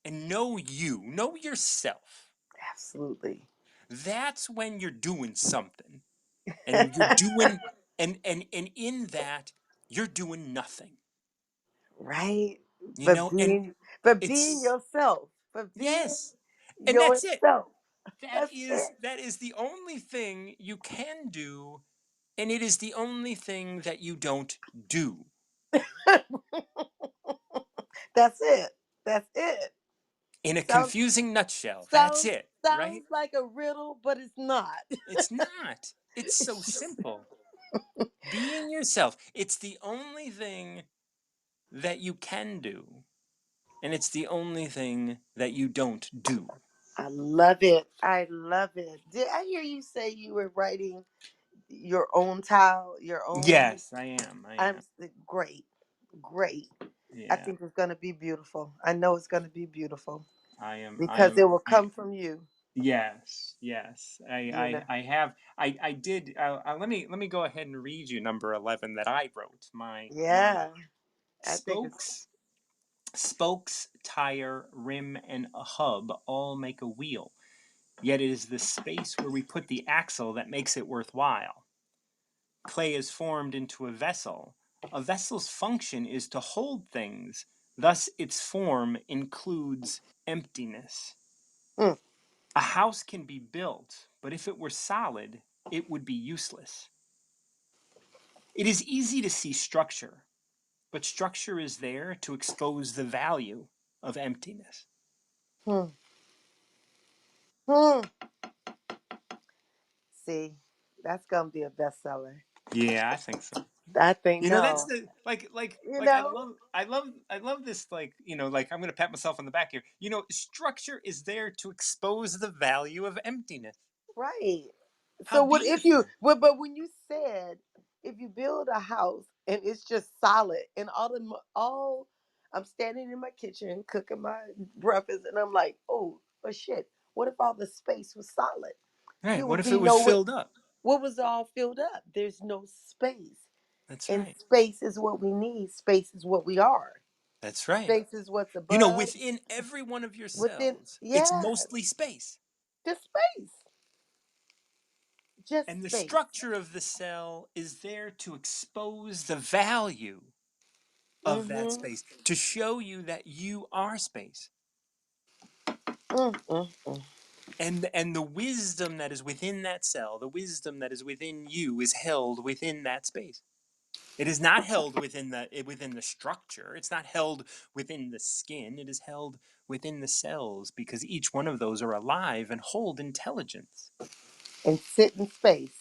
and know yourself, Absolutely. that's when you're doing something. And you're doing and in that you're doing nothing. Right? You But know, and being it's yourself. But being yes. And that's it. yourself. That That's is that is the only thing you can do, and it is the only thing that you don't do. it. That's it. That's it. In a Sounds confusing nutshell, that's sounds it, sounds right? like a riddle, but it's not. It's not. It's so It's just simple. Being yourself. It's the only thing that you can do, and it's the only thing that you don't do. I love it. I love it. Did I hear you say you were writing your own tile, your own Yes, I am. I I'm am. great. Great. I Yeah, think it's going to be beautiful. I know it's going to be beautiful I am. I because am. it will come from you, Yes, yes. you know. I have. I did. Let me go ahead and read you number 11 that I wrote. My Yeah. I think it's spokes. Spokes, tire, rim, and a hub all make a wheel, yet it is the space where we put the axle that makes it worthwhile. Clay is formed into a vessel. A vessel's function is to hold things, thus, its form includes emptiness. Mm, A house can be built, but if it were solid, it would be useless. It is easy to see structure, but structure is there to expose the value of emptiness. hmm, hmm. See, that's gonna be a bestseller. Yeah, I think so. I think You know, that's no. the You like know, I love this, like, like, I'm gonna pat myself on the back here. Structure is there to expose the value of emptiness. right. How So what if you beautiful. well, but when you said if you build a house and it's just solid and all I'm standing in my kitchen cooking my breakfast and I'm like, oh, but shit, what if all the space was solid? Right. You What would if be it was no filled up? what was all filled up? There's no space. That's And right. space is what we need. Space is what we are. That's right. Space is what's above. Within every one of your Within cells, it's yeah, mostly space. just space. Just And the space. structure of the cell is there to expose the value of that Mm-hmm. space, to show you that you are space. Mm-mm. And the wisdom that is within that cell, the wisdom that is within you, is held within that space. It is not held within the structure. It's not held within the skin. It is held within the cells, because each one of those are alive and hold intelligence. And sit in space.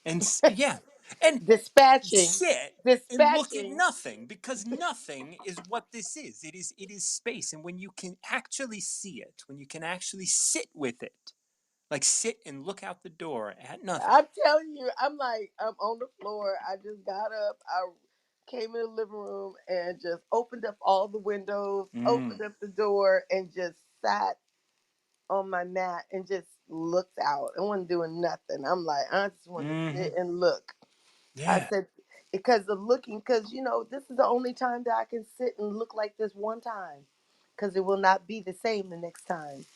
And yeah, and Dispatching. sit and look at Dispatching. nothing, because nothing is what this is. It is space. And when you can actually see it, when you can actually sit with it, like sit and look out the door at nothing. I'm telling you, I'm like, I'm on the floor. I just got up. I came in the living room and just opened up all the windows, Mm, opened up the door, and just sat on my mat and just looked out. I wasn't doing nothing. I'm like, I just want to hmm. sit and look. I Yeah, said, because of looking, because this is the only time that I can sit and look like this one time, because it will not be the same the next time.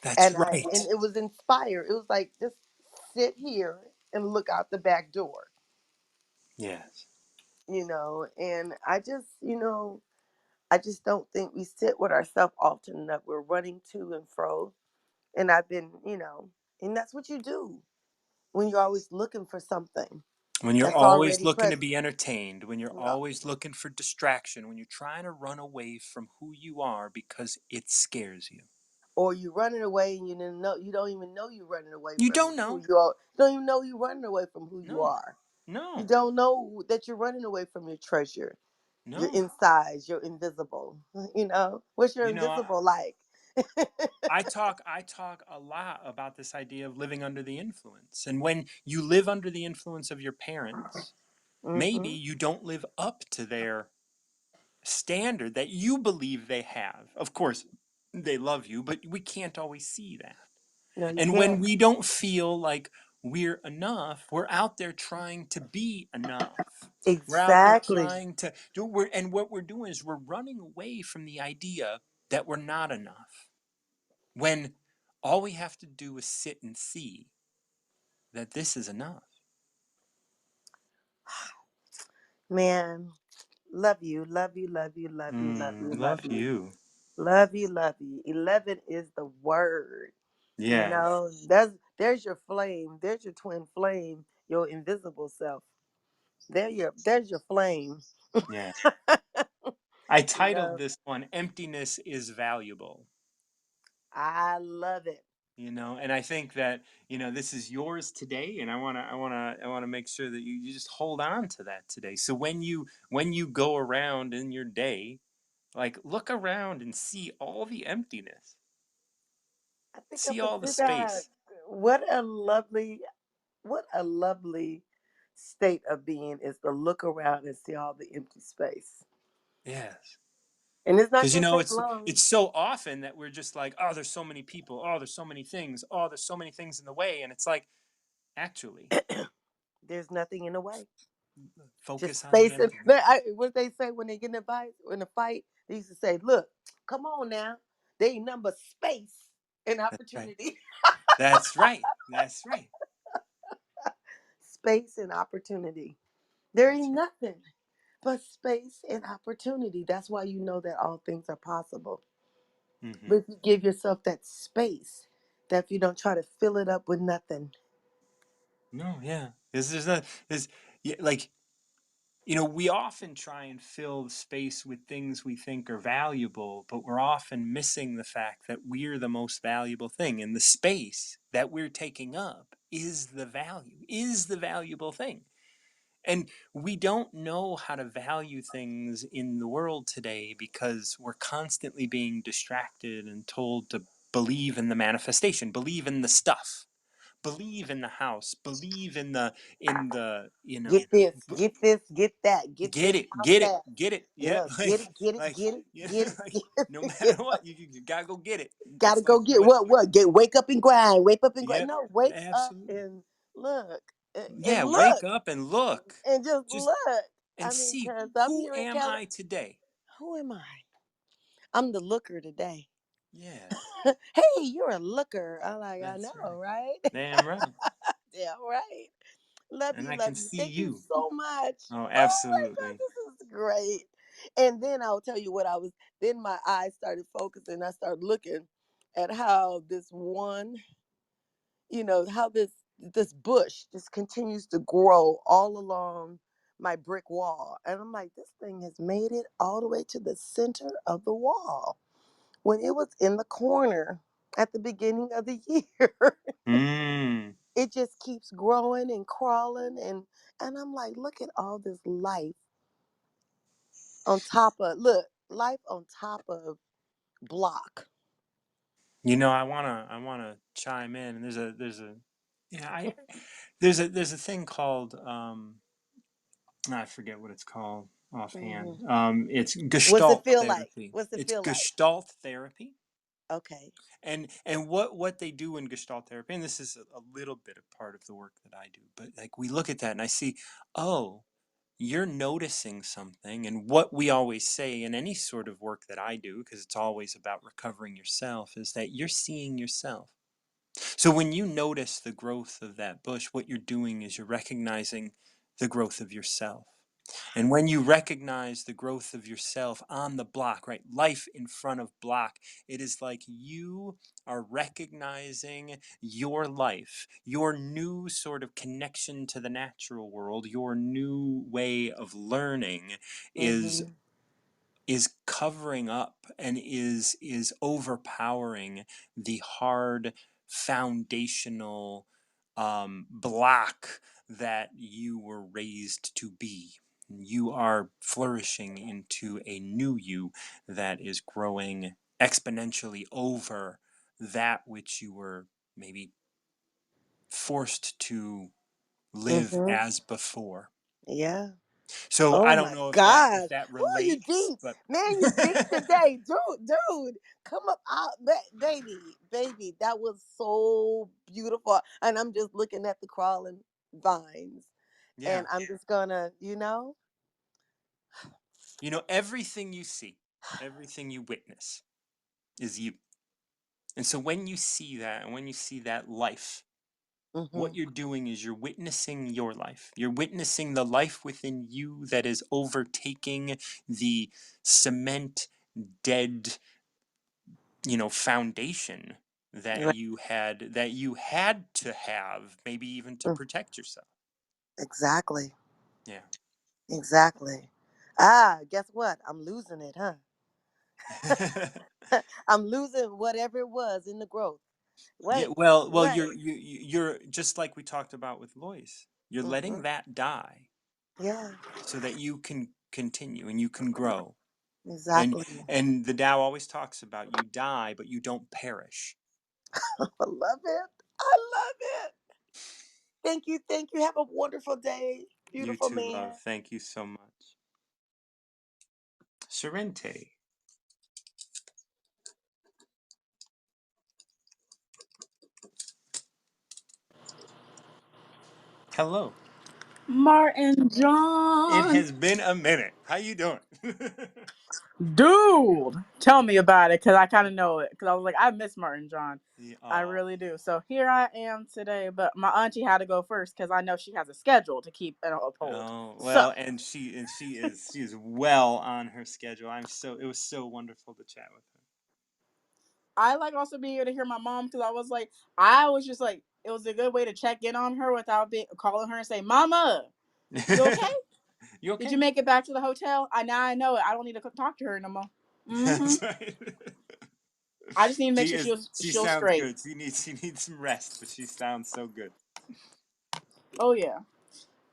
that's And right. it was inspired. It was like just sit here and look out the back door, Yes. And I just don't think we sit with ourselves often enough. We're running to and fro, and I've been, and that's what you do when you're always looking for something When you're that's always already looking to present. be entertained, when you're No. always looking for distraction, when you're trying to run away from who you are because it scares you. Or you're running away and you don't even know you're running away You from don't who know. you are. You don't even know you're running away from who you No, are. You no, don't know that you're running away from your treasure. You're no. inside. You're invisible. What's your You know, I, invisible like? I talk a lot about this idea of living under the influence. And when you live under the influence of your parents, maybe Mm-hmm. you don't live up to their standard that you believe they have. Of course, they love you, but we can't always see that. No, you And when can't. we don't feel like we're enough, we're out there trying to be enough. We're out there Exactly. trying to do, and what we're doing is we're running away from the idea that we're not enough. When all we have to do is sit and see that this is enough. Man, love you, love you, love you, love you, love you, love Love you. you. Love you, love you. 11 is the word. Yes. There's your flame. There's your twin flame, your invisible self. There's your flame. Yeah. I You titled know, this one "Emptiness is Valuable." I love it. And I think that this is yours today, and I want to make sure that you just hold on to that today. So when you go around in your day, like, look around and see all the emptiness, I think I'm see gonna all the do that. space. What a lovely, what a lovely state of being is to look around and see all the empty space. Yes. And it's not Because gonna take it's long. it's so often that we're just like, oh, there's so many people, oh, there's so many things, oh, there's so many things in the way, and it's like, actually, There's nothing in the way. Just Focus on the space and emptiness. what they say when they get in a fight, they used to say, "Look, come on now, they ain't nothing but space and That's right. opportunity." That's right. That's right. Space and opportunity. There That's ain't right. nothing but space and opportunity. That's why you know that all things are possible. Mm-hmm. But if you give yourself that space, that if you don't try to fill it up with nothing. No, yeah. There's not. There's yeah, like we often try and fill the space with things we think are valuable, but we're often missing the fact that we're the most valuable thing, and the space that we're taking up is the value, is the valuable thing. And we don't know how to value things in the world today because we're constantly being distracted and told to believe in the manifestation, believe in the stuff, believe in the house, believe in the Get this, get this, get that, get get this it, out get it, that. get it. Yep. Yeah, get it, get it, Like, get it, you get know, it, like get no it. matter what, you gotta go get it. Gotta It's go like get what? Wake up and grind. Wake up and grind. yep, No, wake up absolutely. and look. Yeah, And look. wake up and look. And just Just look. and I mean, see because I'm who here in am California. I today? Who am I? I'm the looker today. Yeah, Hey, you're a looker. I'm like, I that's know, right. right? Damn right. Yeah, right. Love And you, I love can you. see Thank you you. so much. Oh, Oh my God, absolutely. this is great. And then I'll tell you what I was, then my eyes started focusing. I started looking at how this one, how this bush just continues to grow all along my brick wall. And I'm like, this thing has made it all the way to the center of the wall when it was in the corner at the beginning of the year. Mm. It just keeps growing and crawling, and I'm like, look at all this life on top of look, life on top of block. I wanna chime in. And there's a yeah, I there's a thing called I forget what it's called offhand. Hmm. It's What's it Gestalt feel like? therapy. What's it It's feel like? Gestalt therapy. Okay. And what they do in Gestalt therapy, and this is a little bit of part of the work that I do, but like we look at that and I see, oh, you're noticing something. And what we always say in any sort of work that I do, because it's always about recovering yourself, is that you're seeing yourself. So when you notice the growth of that bush, what you're doing is you're recognizing the growth of yourself. And when you recognize the growth of yourself on the block, right, life in front of block, it is like you are recognizing your life, your new sort of connection to the natural world, your new way of learning is Hmm. is covering up and is overpowering the hard foundational block that you were raised to be. You are flourishing into a new you that is growing exponentially over that which you were maybe forced to live Hmm. as before. Yeah. So Oh I don't my know if God. that Oh, you relates, deep. but Man, you deep today. Dude. Come up out, baby. That was so beautiful. And I'm just looking at the crawling vines. yeah. And I'm just gonna, Everything you see, everything you witness is you. And so when you see that and when you see that life, hmm what you're doing is you're witnessing your life. You're witnessing the life within you that is overtaking the cement dead, foundation right. that you had to have, maybe even to Mm, protect yourself. exactly. Yeah. Exactly. Ah, guess what? I'm losing it, huh? I'm losing whatever it was in the growth. Yeah, Wait, well, wait. you're just like we talked about with Lois. You're letting Hmm. that die Yeah, so that you can continue and you can grow. And exactly. and the Tao always talks about you die, but you don't perish. I love it. I love it. Thank you. Thank you. Have a wonderful day, You beautiful too, love. man. Thank you so much. Sorrente. Hello. Martin It John. has been a minute. How you doing? Dude, tell me about it because I kind of know it. Because I was like, I miss Martin John. Yeah, I oh, really do. So here I am today, but my auntie had to go first because I know she has a schedule to keep and uphold. oh, So well, and she is well on her schedule. It was so wonderful to chat with I like also being able to hear my mom because I was just like, it was a good way to check in on her without calling her and say, Mama, you okay? her. You Did you okay? make it back to the hotel? I know it. I don't need to talk to her no more. Mm-hmm. That's right. I just need to make She sure is. She she was sounds straight. good. She needs some rest, but she sounds so good. Oh yeah.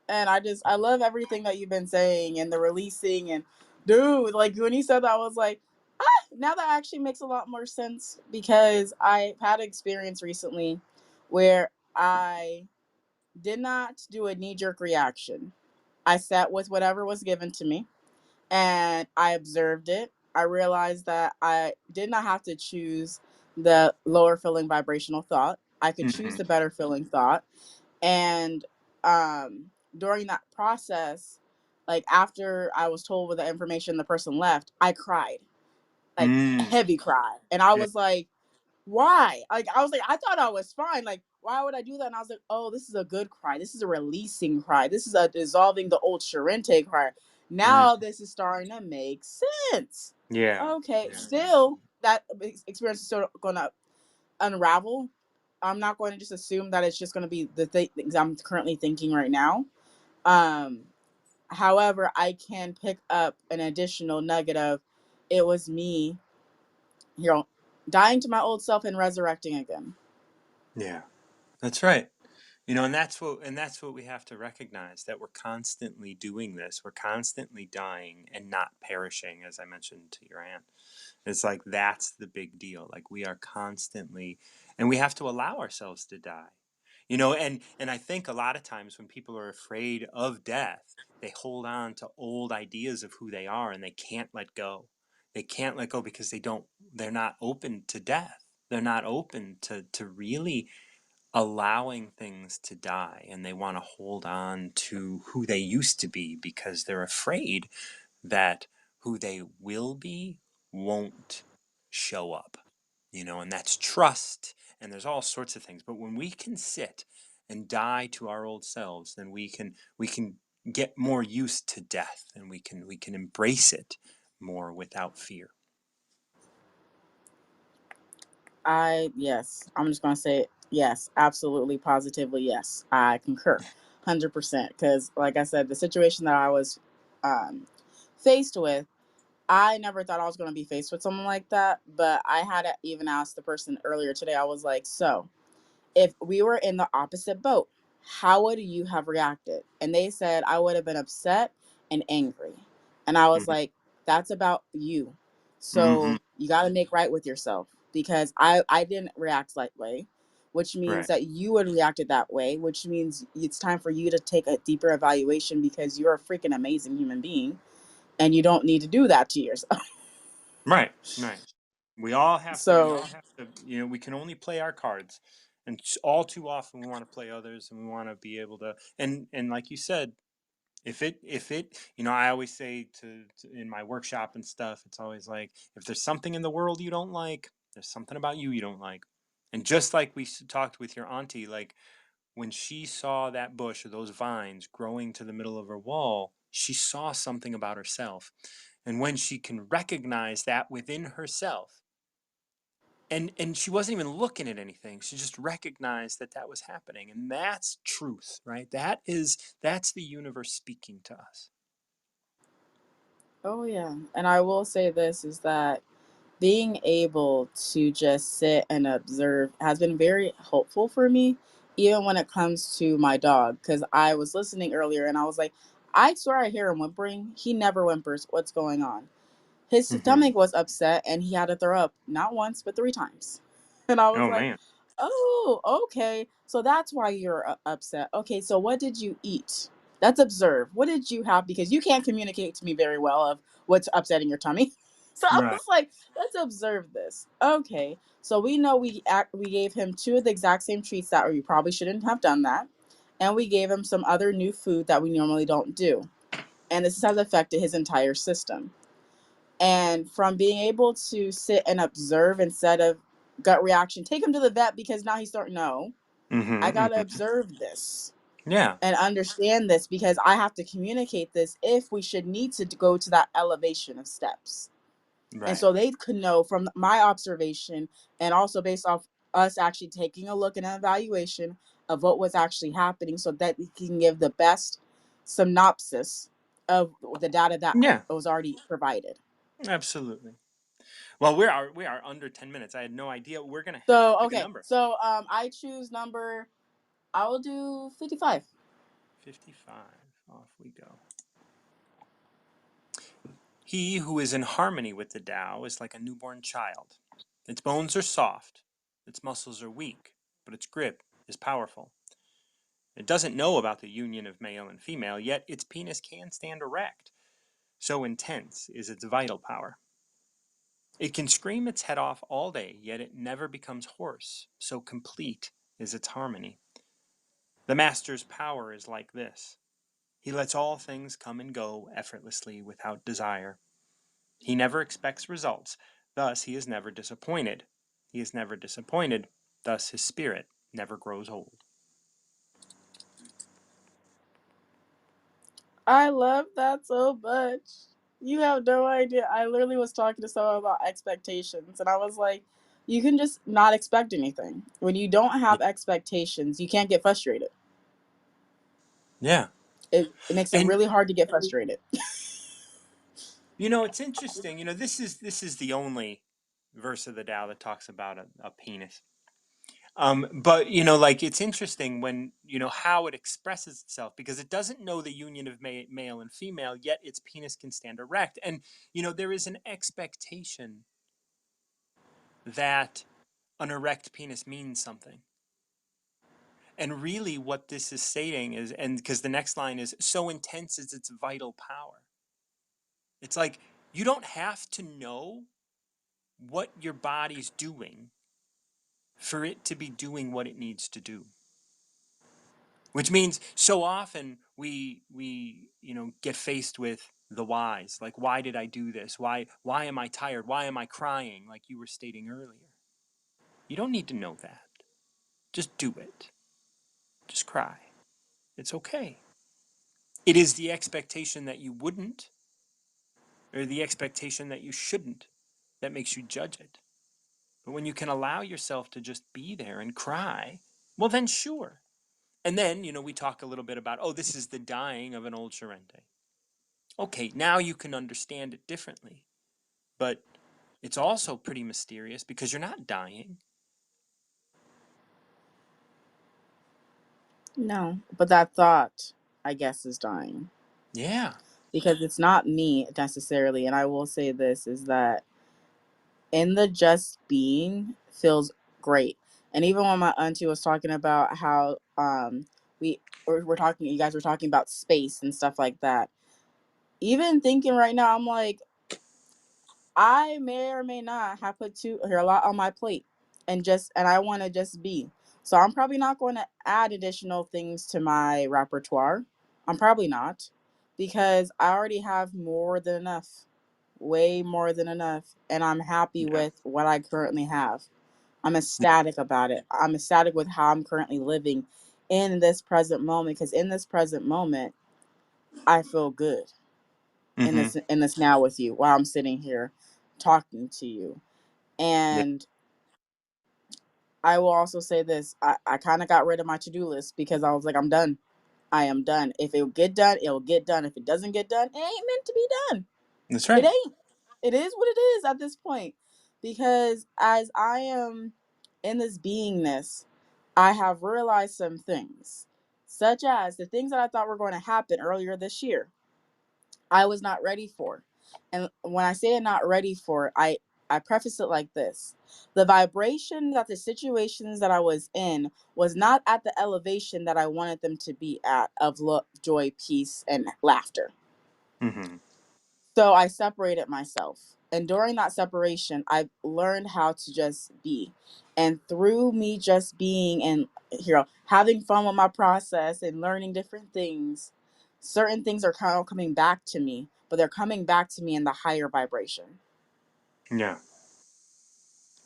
And I love everything that you've been saying and the releasing and dude, like when you said that I was like, now that actually makes a lot more sense because I had an experience recently where I did not do a knee jerk reaction. I sat with whatever was given to me and I observed it. I realized that I did not have to choose the lower feeling vibrational thought. I could choose Hmm. the better feeling thought. And um, during that process, like after I was told with the information the person left, I cried, like Mm. heavy cry. And I Yeah. was like, why? Like I was like, I thought I was fine. Like, why would I do that? And I was like, oh, this is a good cry. This is a releasing cry. This is a dissolving the old Charente cry. Mm. Now this is starting to make sense. Yeah. Okay. Yeah. Still, that experience is still gonna unravel. I'm not going to just assume that it's just going to be the things I'm currently thinking right now. Um, However, I can pick up an additional nugget of it was me, you know, dying to my old self and resurrecting again. Yeah. That's right. And that's what we have to recognize, that we're constantly doing this. We're constantly dying and not perishing, as I mentioned to your aunt. It's like that's the big deal. Like we are constantly, and we have to allow ourselves to die. And I think a lot of times when people are afraid of death, they hold on to old ideas of who they are and they can't let go. They can't let go because they're not open to death. They're not open to really allowing things to die, and they want to hold on to who they used to be because they're afraid that who they will be won't show up. And that's trust, and there's all sorts of things. But when we can sit and die to our old selves, then we can get more used to death, and we can embrace it more without fear. Yes, I'm just going to say it. Yes, absolutely, positively, yes. I concur 100%. Because, like I said, the situation that I was um, faced with, I never thought I was going to be faced with something like that. But I had to even ask the person earlier today, I was like, so if we were in the opposite boat, how would you have reacted? And they said I would have been upset and angry. And I was Mm-hmm. like, that's about you. Mm-hmm. So you got to make right with yourself because I didn't react that way, which means Right. that you would reacted that way, which means it's time for you to take a deeper evaluation because you're a freaking amazing human being and you don't need to do that to yourself. Right. Right. We all have to. We So all have to. We can only play our cards, and all too often we want to play others, and we want to be able to. And like you said, if it, I always say to in my workshop and stuff, it's always like, if there's something in the world you don't like, there's something about you don't like. And just like we talked with your auntie, like when she saw that bush or those vines growing to the middle of her wall, she saw something about herself. And when she can recognize that within herself, and she wasn't even looking at anything, she just recognized that that was happening, and that's truth, right? That's the universe speaking to us. oh yeah. And I will say this is that being able to just sit and observe has been very helpful for me, even when it comes to my dog. Because I was listening earlier and I was like, I swear I hear him whimpering. He never whimpers. What's going on? His Hmm. stomach was upset and he had to throw up not once, but 3 times. And I was Oh like, man. oh, okay. So that's why you're upset. Okay, so what did you eat? Let's observe. What did you have? Because you can't communicate to me very well of what's upsetting your tummy. So I Right. was like, let's observe this. Okay, so we know we gave him two of the exact same treats that we probably shouldn't have done that, and we gave him some other new food that we normally don't do. And this has affected his entire system. And from being able to sit and observe instead of gut reaction, take him to the vet because now he's starting, no, I got to Mm-hmm. observe this Yeah. and understand this because I have to communicate this if we should need to go to that elevation of steps. And Right. so they could know from my observation and also based off us actually taking a look and an evaluation of what was actually happening so that we can give the best synopsis of the data that Yeah. was already provided. Absolutely. Well, we are under 10 minutes. I had no idea. We're gonna have to So pick a okay, number. so I choose number. I will do 55. 55. Off we go. He who is in harmony with the Tao is like a newborn child. Its bones are soft, its muscles are weak, but its grip is powerful. It doesn't know about the union of male and female, yet its penis can stand erect. So intense is its vital power. It can scream its head off all day, yet it never becomes hoarse. So complete is its harmony. The master's power is like this. He lets all things come and go effortlessly without desire. He never expects results, thus he is never disappointed. He is never disappointed, thus his spirit never grows old. I love that so much. You have no idea. I literally was talking to someone about expectations, and I was like, you can just not expect anything. When you don't have expectations, you can't get frustrated. Yeah. It makes it And really hard to get frustrated. it's interesting. This is the only verse of the Tao that talks about a penis. But like it's interesting when how it expresses itself because it doesn't know the union of male and female, yet its penis can stand erect. And there is an expectation that an erect penis means something. And really, what this is stating is, and because the next line is, so intense is its vital power. It's like you don't have to know what your body's doing for it to be doing what it needs to do. Which means so often we get faced with the whys, like why did I do this? Why am I tired? Why am I crying? Like you were stating earlier. You don't need to know that. Just do it. Just cry. It's okay. It is the expectation that you wouldn't, or the expectation that you shouldn't, that makes you judge it. But when you can allow yourself to just be there and cry, well, then sure. And then, we talk a little bit about, oh, this is the dying of an old Charente. Okay, now you can understand it differently. But it's also pretty mysterious because you're not dying. No, but that thought, I guess, is dying Yeah. because it's not me necessarily. And I will say this is that in the just being feels great. And even when my auntie was talking about how we're talking, you guys were talking about space and stuff like that. Even thinking right now, I'm like, I may or may not have put a lot on my plate, and I want to just be. So I'm probably not going to add additional things to my repertoire. I'm probably not, because I already have more than enough, way more than enough, and I'm happy Yeah. with what I currently have. I'm ecstatic about it. I'm ecstatic with how I'm currently living in this present moment, because in this present moment, I feel good Mm-hmm. in this now with you while I'm sitting here talking to you. Yeah. And I will also say this. I kind of got rid of my to-do list because I was like, I'm done. I am done. If it'll get done, it'll get done. If it doesn't get done, it ain't meant to be done. That's It right. ain't. It is what it is at this point. Because as I am in this beingness, I have realized some things, such as the things that I thought were going to happen earlier this year. I was not ready for. And when I say not ready for, I preface it like this. The vibration that the situations that I was in was not at the elevation that I wanted them to be at of love, joy, peace, and laughter. Mm-hmm. So I separated myself. And during that separation, I've learned how to just be. And through me just being and having fun with my process and learning different things, certain things are kind of coming back to me, but they're coming back to me in the higher vibration. Yeah.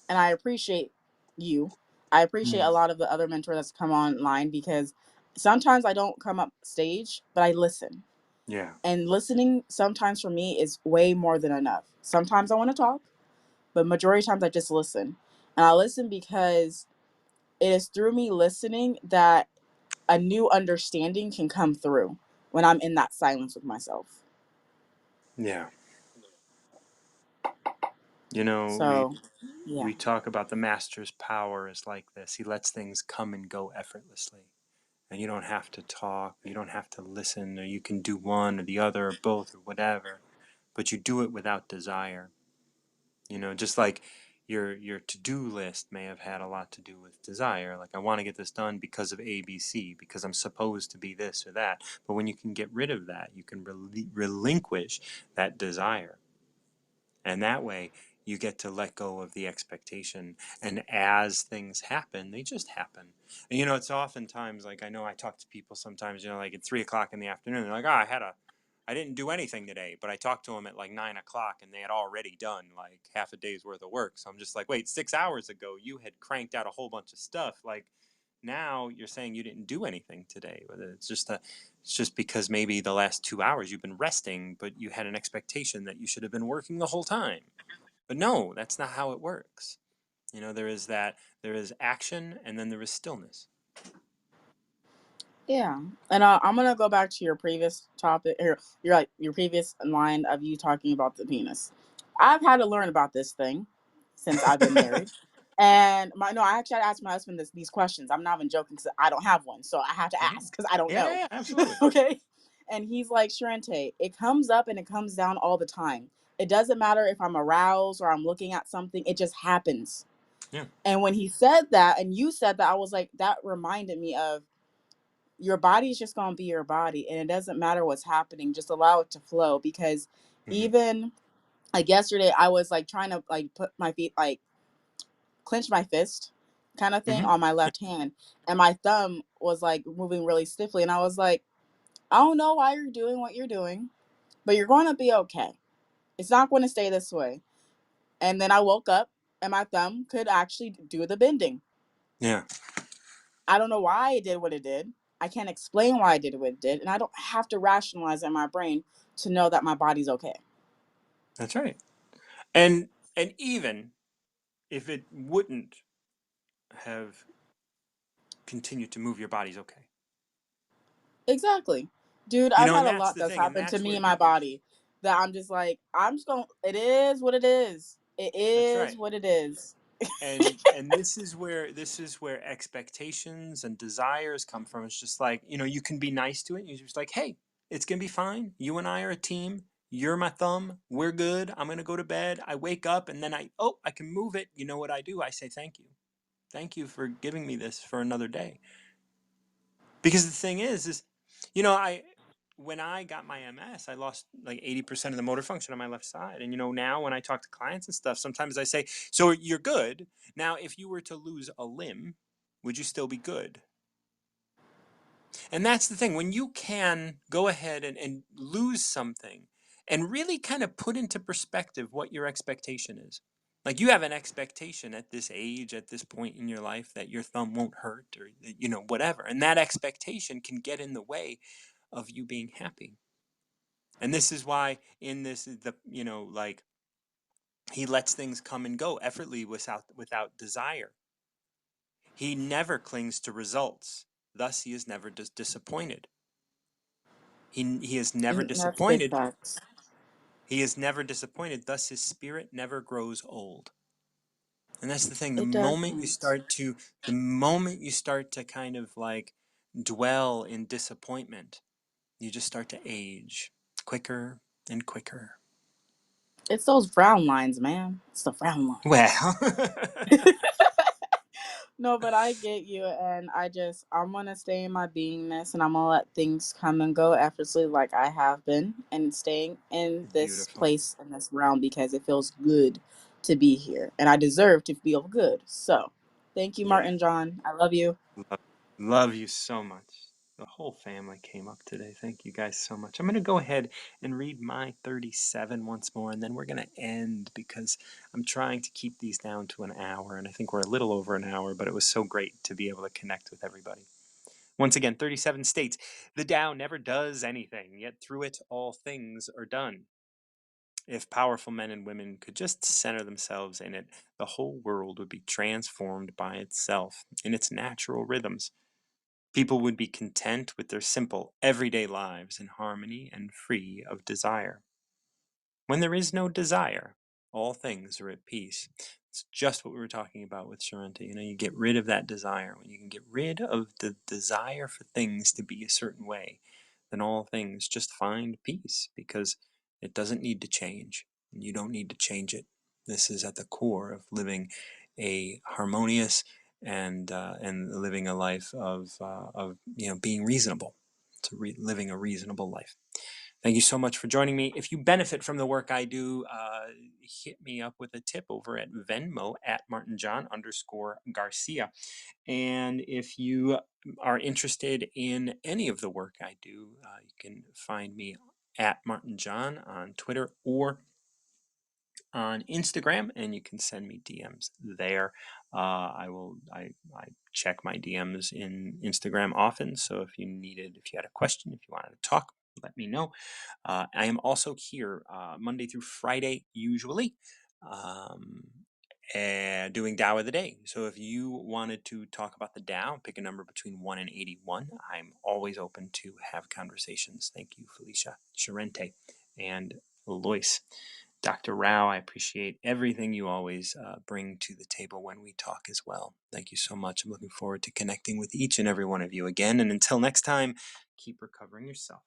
And I appreciate you. I appreciate Mm. a lot of the other mentors that's come online, because sometimes I don't come up stage, but I listen. Yeah. And listening sometimes for me is way more than enough. Sometimes I want to talk, but majority of times I just listen. And I listen because it is through me listening that a new understanding can come through when I'm in that silence with myself. Yeah. You know, we So, yeah. we talk about the master's power is like this. He lets things come and go effortlessly. And you don't have to talk, you don't have to listen, or you can do one or the other or both or whatever. But you do it without desire. You know, just like your to-do list may have had a lot to do with desire. Like I want to get this done because of ABC, because I'm supposed to be this or that. But when you can get rid of that, you can relinquish that desire. And that way you get to let go of the expectation. And as things happen, they just happen. And you know, it's oftentimes like I know I talk to people sometimes, you know, like at 3 o'clock in the afternoon, they're like, oh, I didn't do anything today, but I talked to them at like 9 o'clock and they had already done like half a day's worth of work. So I'm just like, wait, 6 hours ago, you had cranked out a whole bunch of stuff. Like now you're saying you didn't do anything today. Whether it's just because maybe the last 2 hours you've been resting, but you had an expectation that you should have been working the whole time. But no, that's not how it works. You know, there is action and then there is stillness. Yeah. And I'm going to go back to your previous topic, or your previous line of you talking about the penis. I've had to learn about this thing since I've been married. And I actually had to ask my husband these questions. I'm not even joking because I don't have one. So I have to Yeah, ask because I don't yeah, know. yeah, absolutely. Okay. And he's like, Sharente, it comes up and it comes down all the time. It doesn't matter if I'm aroused or I'm looking at something, it just happens. Yeah. And when he said that and you said that, I was like, that reminded me of your body is just going to be your body, and it doesn't matter what's happening. Just allow it to flow, because Mm-hmm. even like yesterday I was like trying to like put my feet, like clench my fist kind of thing Mm-hmm. on my left hand, and my thumb was like moving really stiffly, and I was like, I don't know why you're doing what you're doing, but you're going to be okay. It's not going to stay this way. And then I woke up and my thumb could actually do the bending. Yeah, I don't know why it did what it did. I can't explain why I did what it did, and I don't have to rationalize it in my brain to know that my body's okay. that's right. And even if it wouldn't have continued to move, your body's okay. Exactly. Dude, You I've know, had and a that's lot the that's thing, and happened to that's me where in my people. body that I'm just like, I'm just going, it is what it is. It That's is right. what it is. And this is where expectations and desires come from. It's just like, you know, you can be nice to it. You're just like, hey, it's gonna be fine. You and I are a team. You're my thumb. We're good. I'm gonna go to bed. I wake up and then I can move it. You know what I do? I say thank you. Thank you for giving me this for another day. Because the thing is, you know, when I got my MS, I lost like 80% of the motor function on my left side. And you know, now when I talk to clients and stuff, sometimes I say, "So you're good. Now if you were to lose a limb, would you still be good?" And that's the thing. When you can go ahead and lose something and really kind of put into perspective what your expectation is. Like you have an expectation at this age, at this point in your life, that your thumb won't hurt or, you know, whatever. And that expectation can get in the way of you being happy. And this is why in this, you know, like he lets things come and go effortlessly without desire. He never clings to results. Thus, he is never disappointed. He is never That's big disappointed. facts. He is never disappointed. Thus, his spirit never grows old. And that's the thing. It doesn't. The moment you start to kind of like dwell in disappointment, you just start to age quicker and quicker. It's those frown lines, man. It's the frown lines. Well, No, but I get you, and I'm gonna stay in my beingness, and I'm gonna let things come and go effortlessly, like I have been, and staying in this Beautiful. place in this realm because it feels good to be here, and I deserve to feel good. So, thank you, Yeah. Martin John. I love you. Love you so much. The whole family came up today. Thank you guys so much. I'm going to go ahead and read my 37 once more, and then we're going to end because I'm trying to keep these down to an hour, and I think we're a little over an hour, but it was so great to be able to connect with everybody. Once again, 37 states, the Tao never does anything, yet through it all things are done. If powerful men and women could just center themselves in it, the whole world would be transformed by itself, in its natural rhythms. People would be content with their simple, everyday lives in harmony and free of desire. When there is no desire, all things are at peace. It's just what we were talking about with Sharenta. You get rid of that desire. When you can get rid of the desire for things to be a certain way, then all things just find peace because it doesn't need to change. And you don't need to change it. This is at the core of living a harmonious and living a life of being reasonable. Living a reasonable life. Thank you so much for joining me. If you benefit from the work I do, hit me up with a tip over at Venmo at @MartinJohn_Garcia. And if you are interested in any of the work I do, you can find me at Martin John on Twitter or on Instagram, and you can send me DMs there. I check my DMs in Instagram often, so if you had a question, if you wanted to talk, let me know. I am also here Monday through Friday, usually, um, doing Tao of the Day. So if you wanted to talk about the Tao, pick a number between 1 and 81. I'm always open to have conversations. Thank you, Felicia, Charente, and Lois. Dr. Rao, I appreciate everything you always bring to the table when we talk as well. Thank you so much. I'm looking forward to connecting with each and every one of you again. And until next time, keep recovering yourself.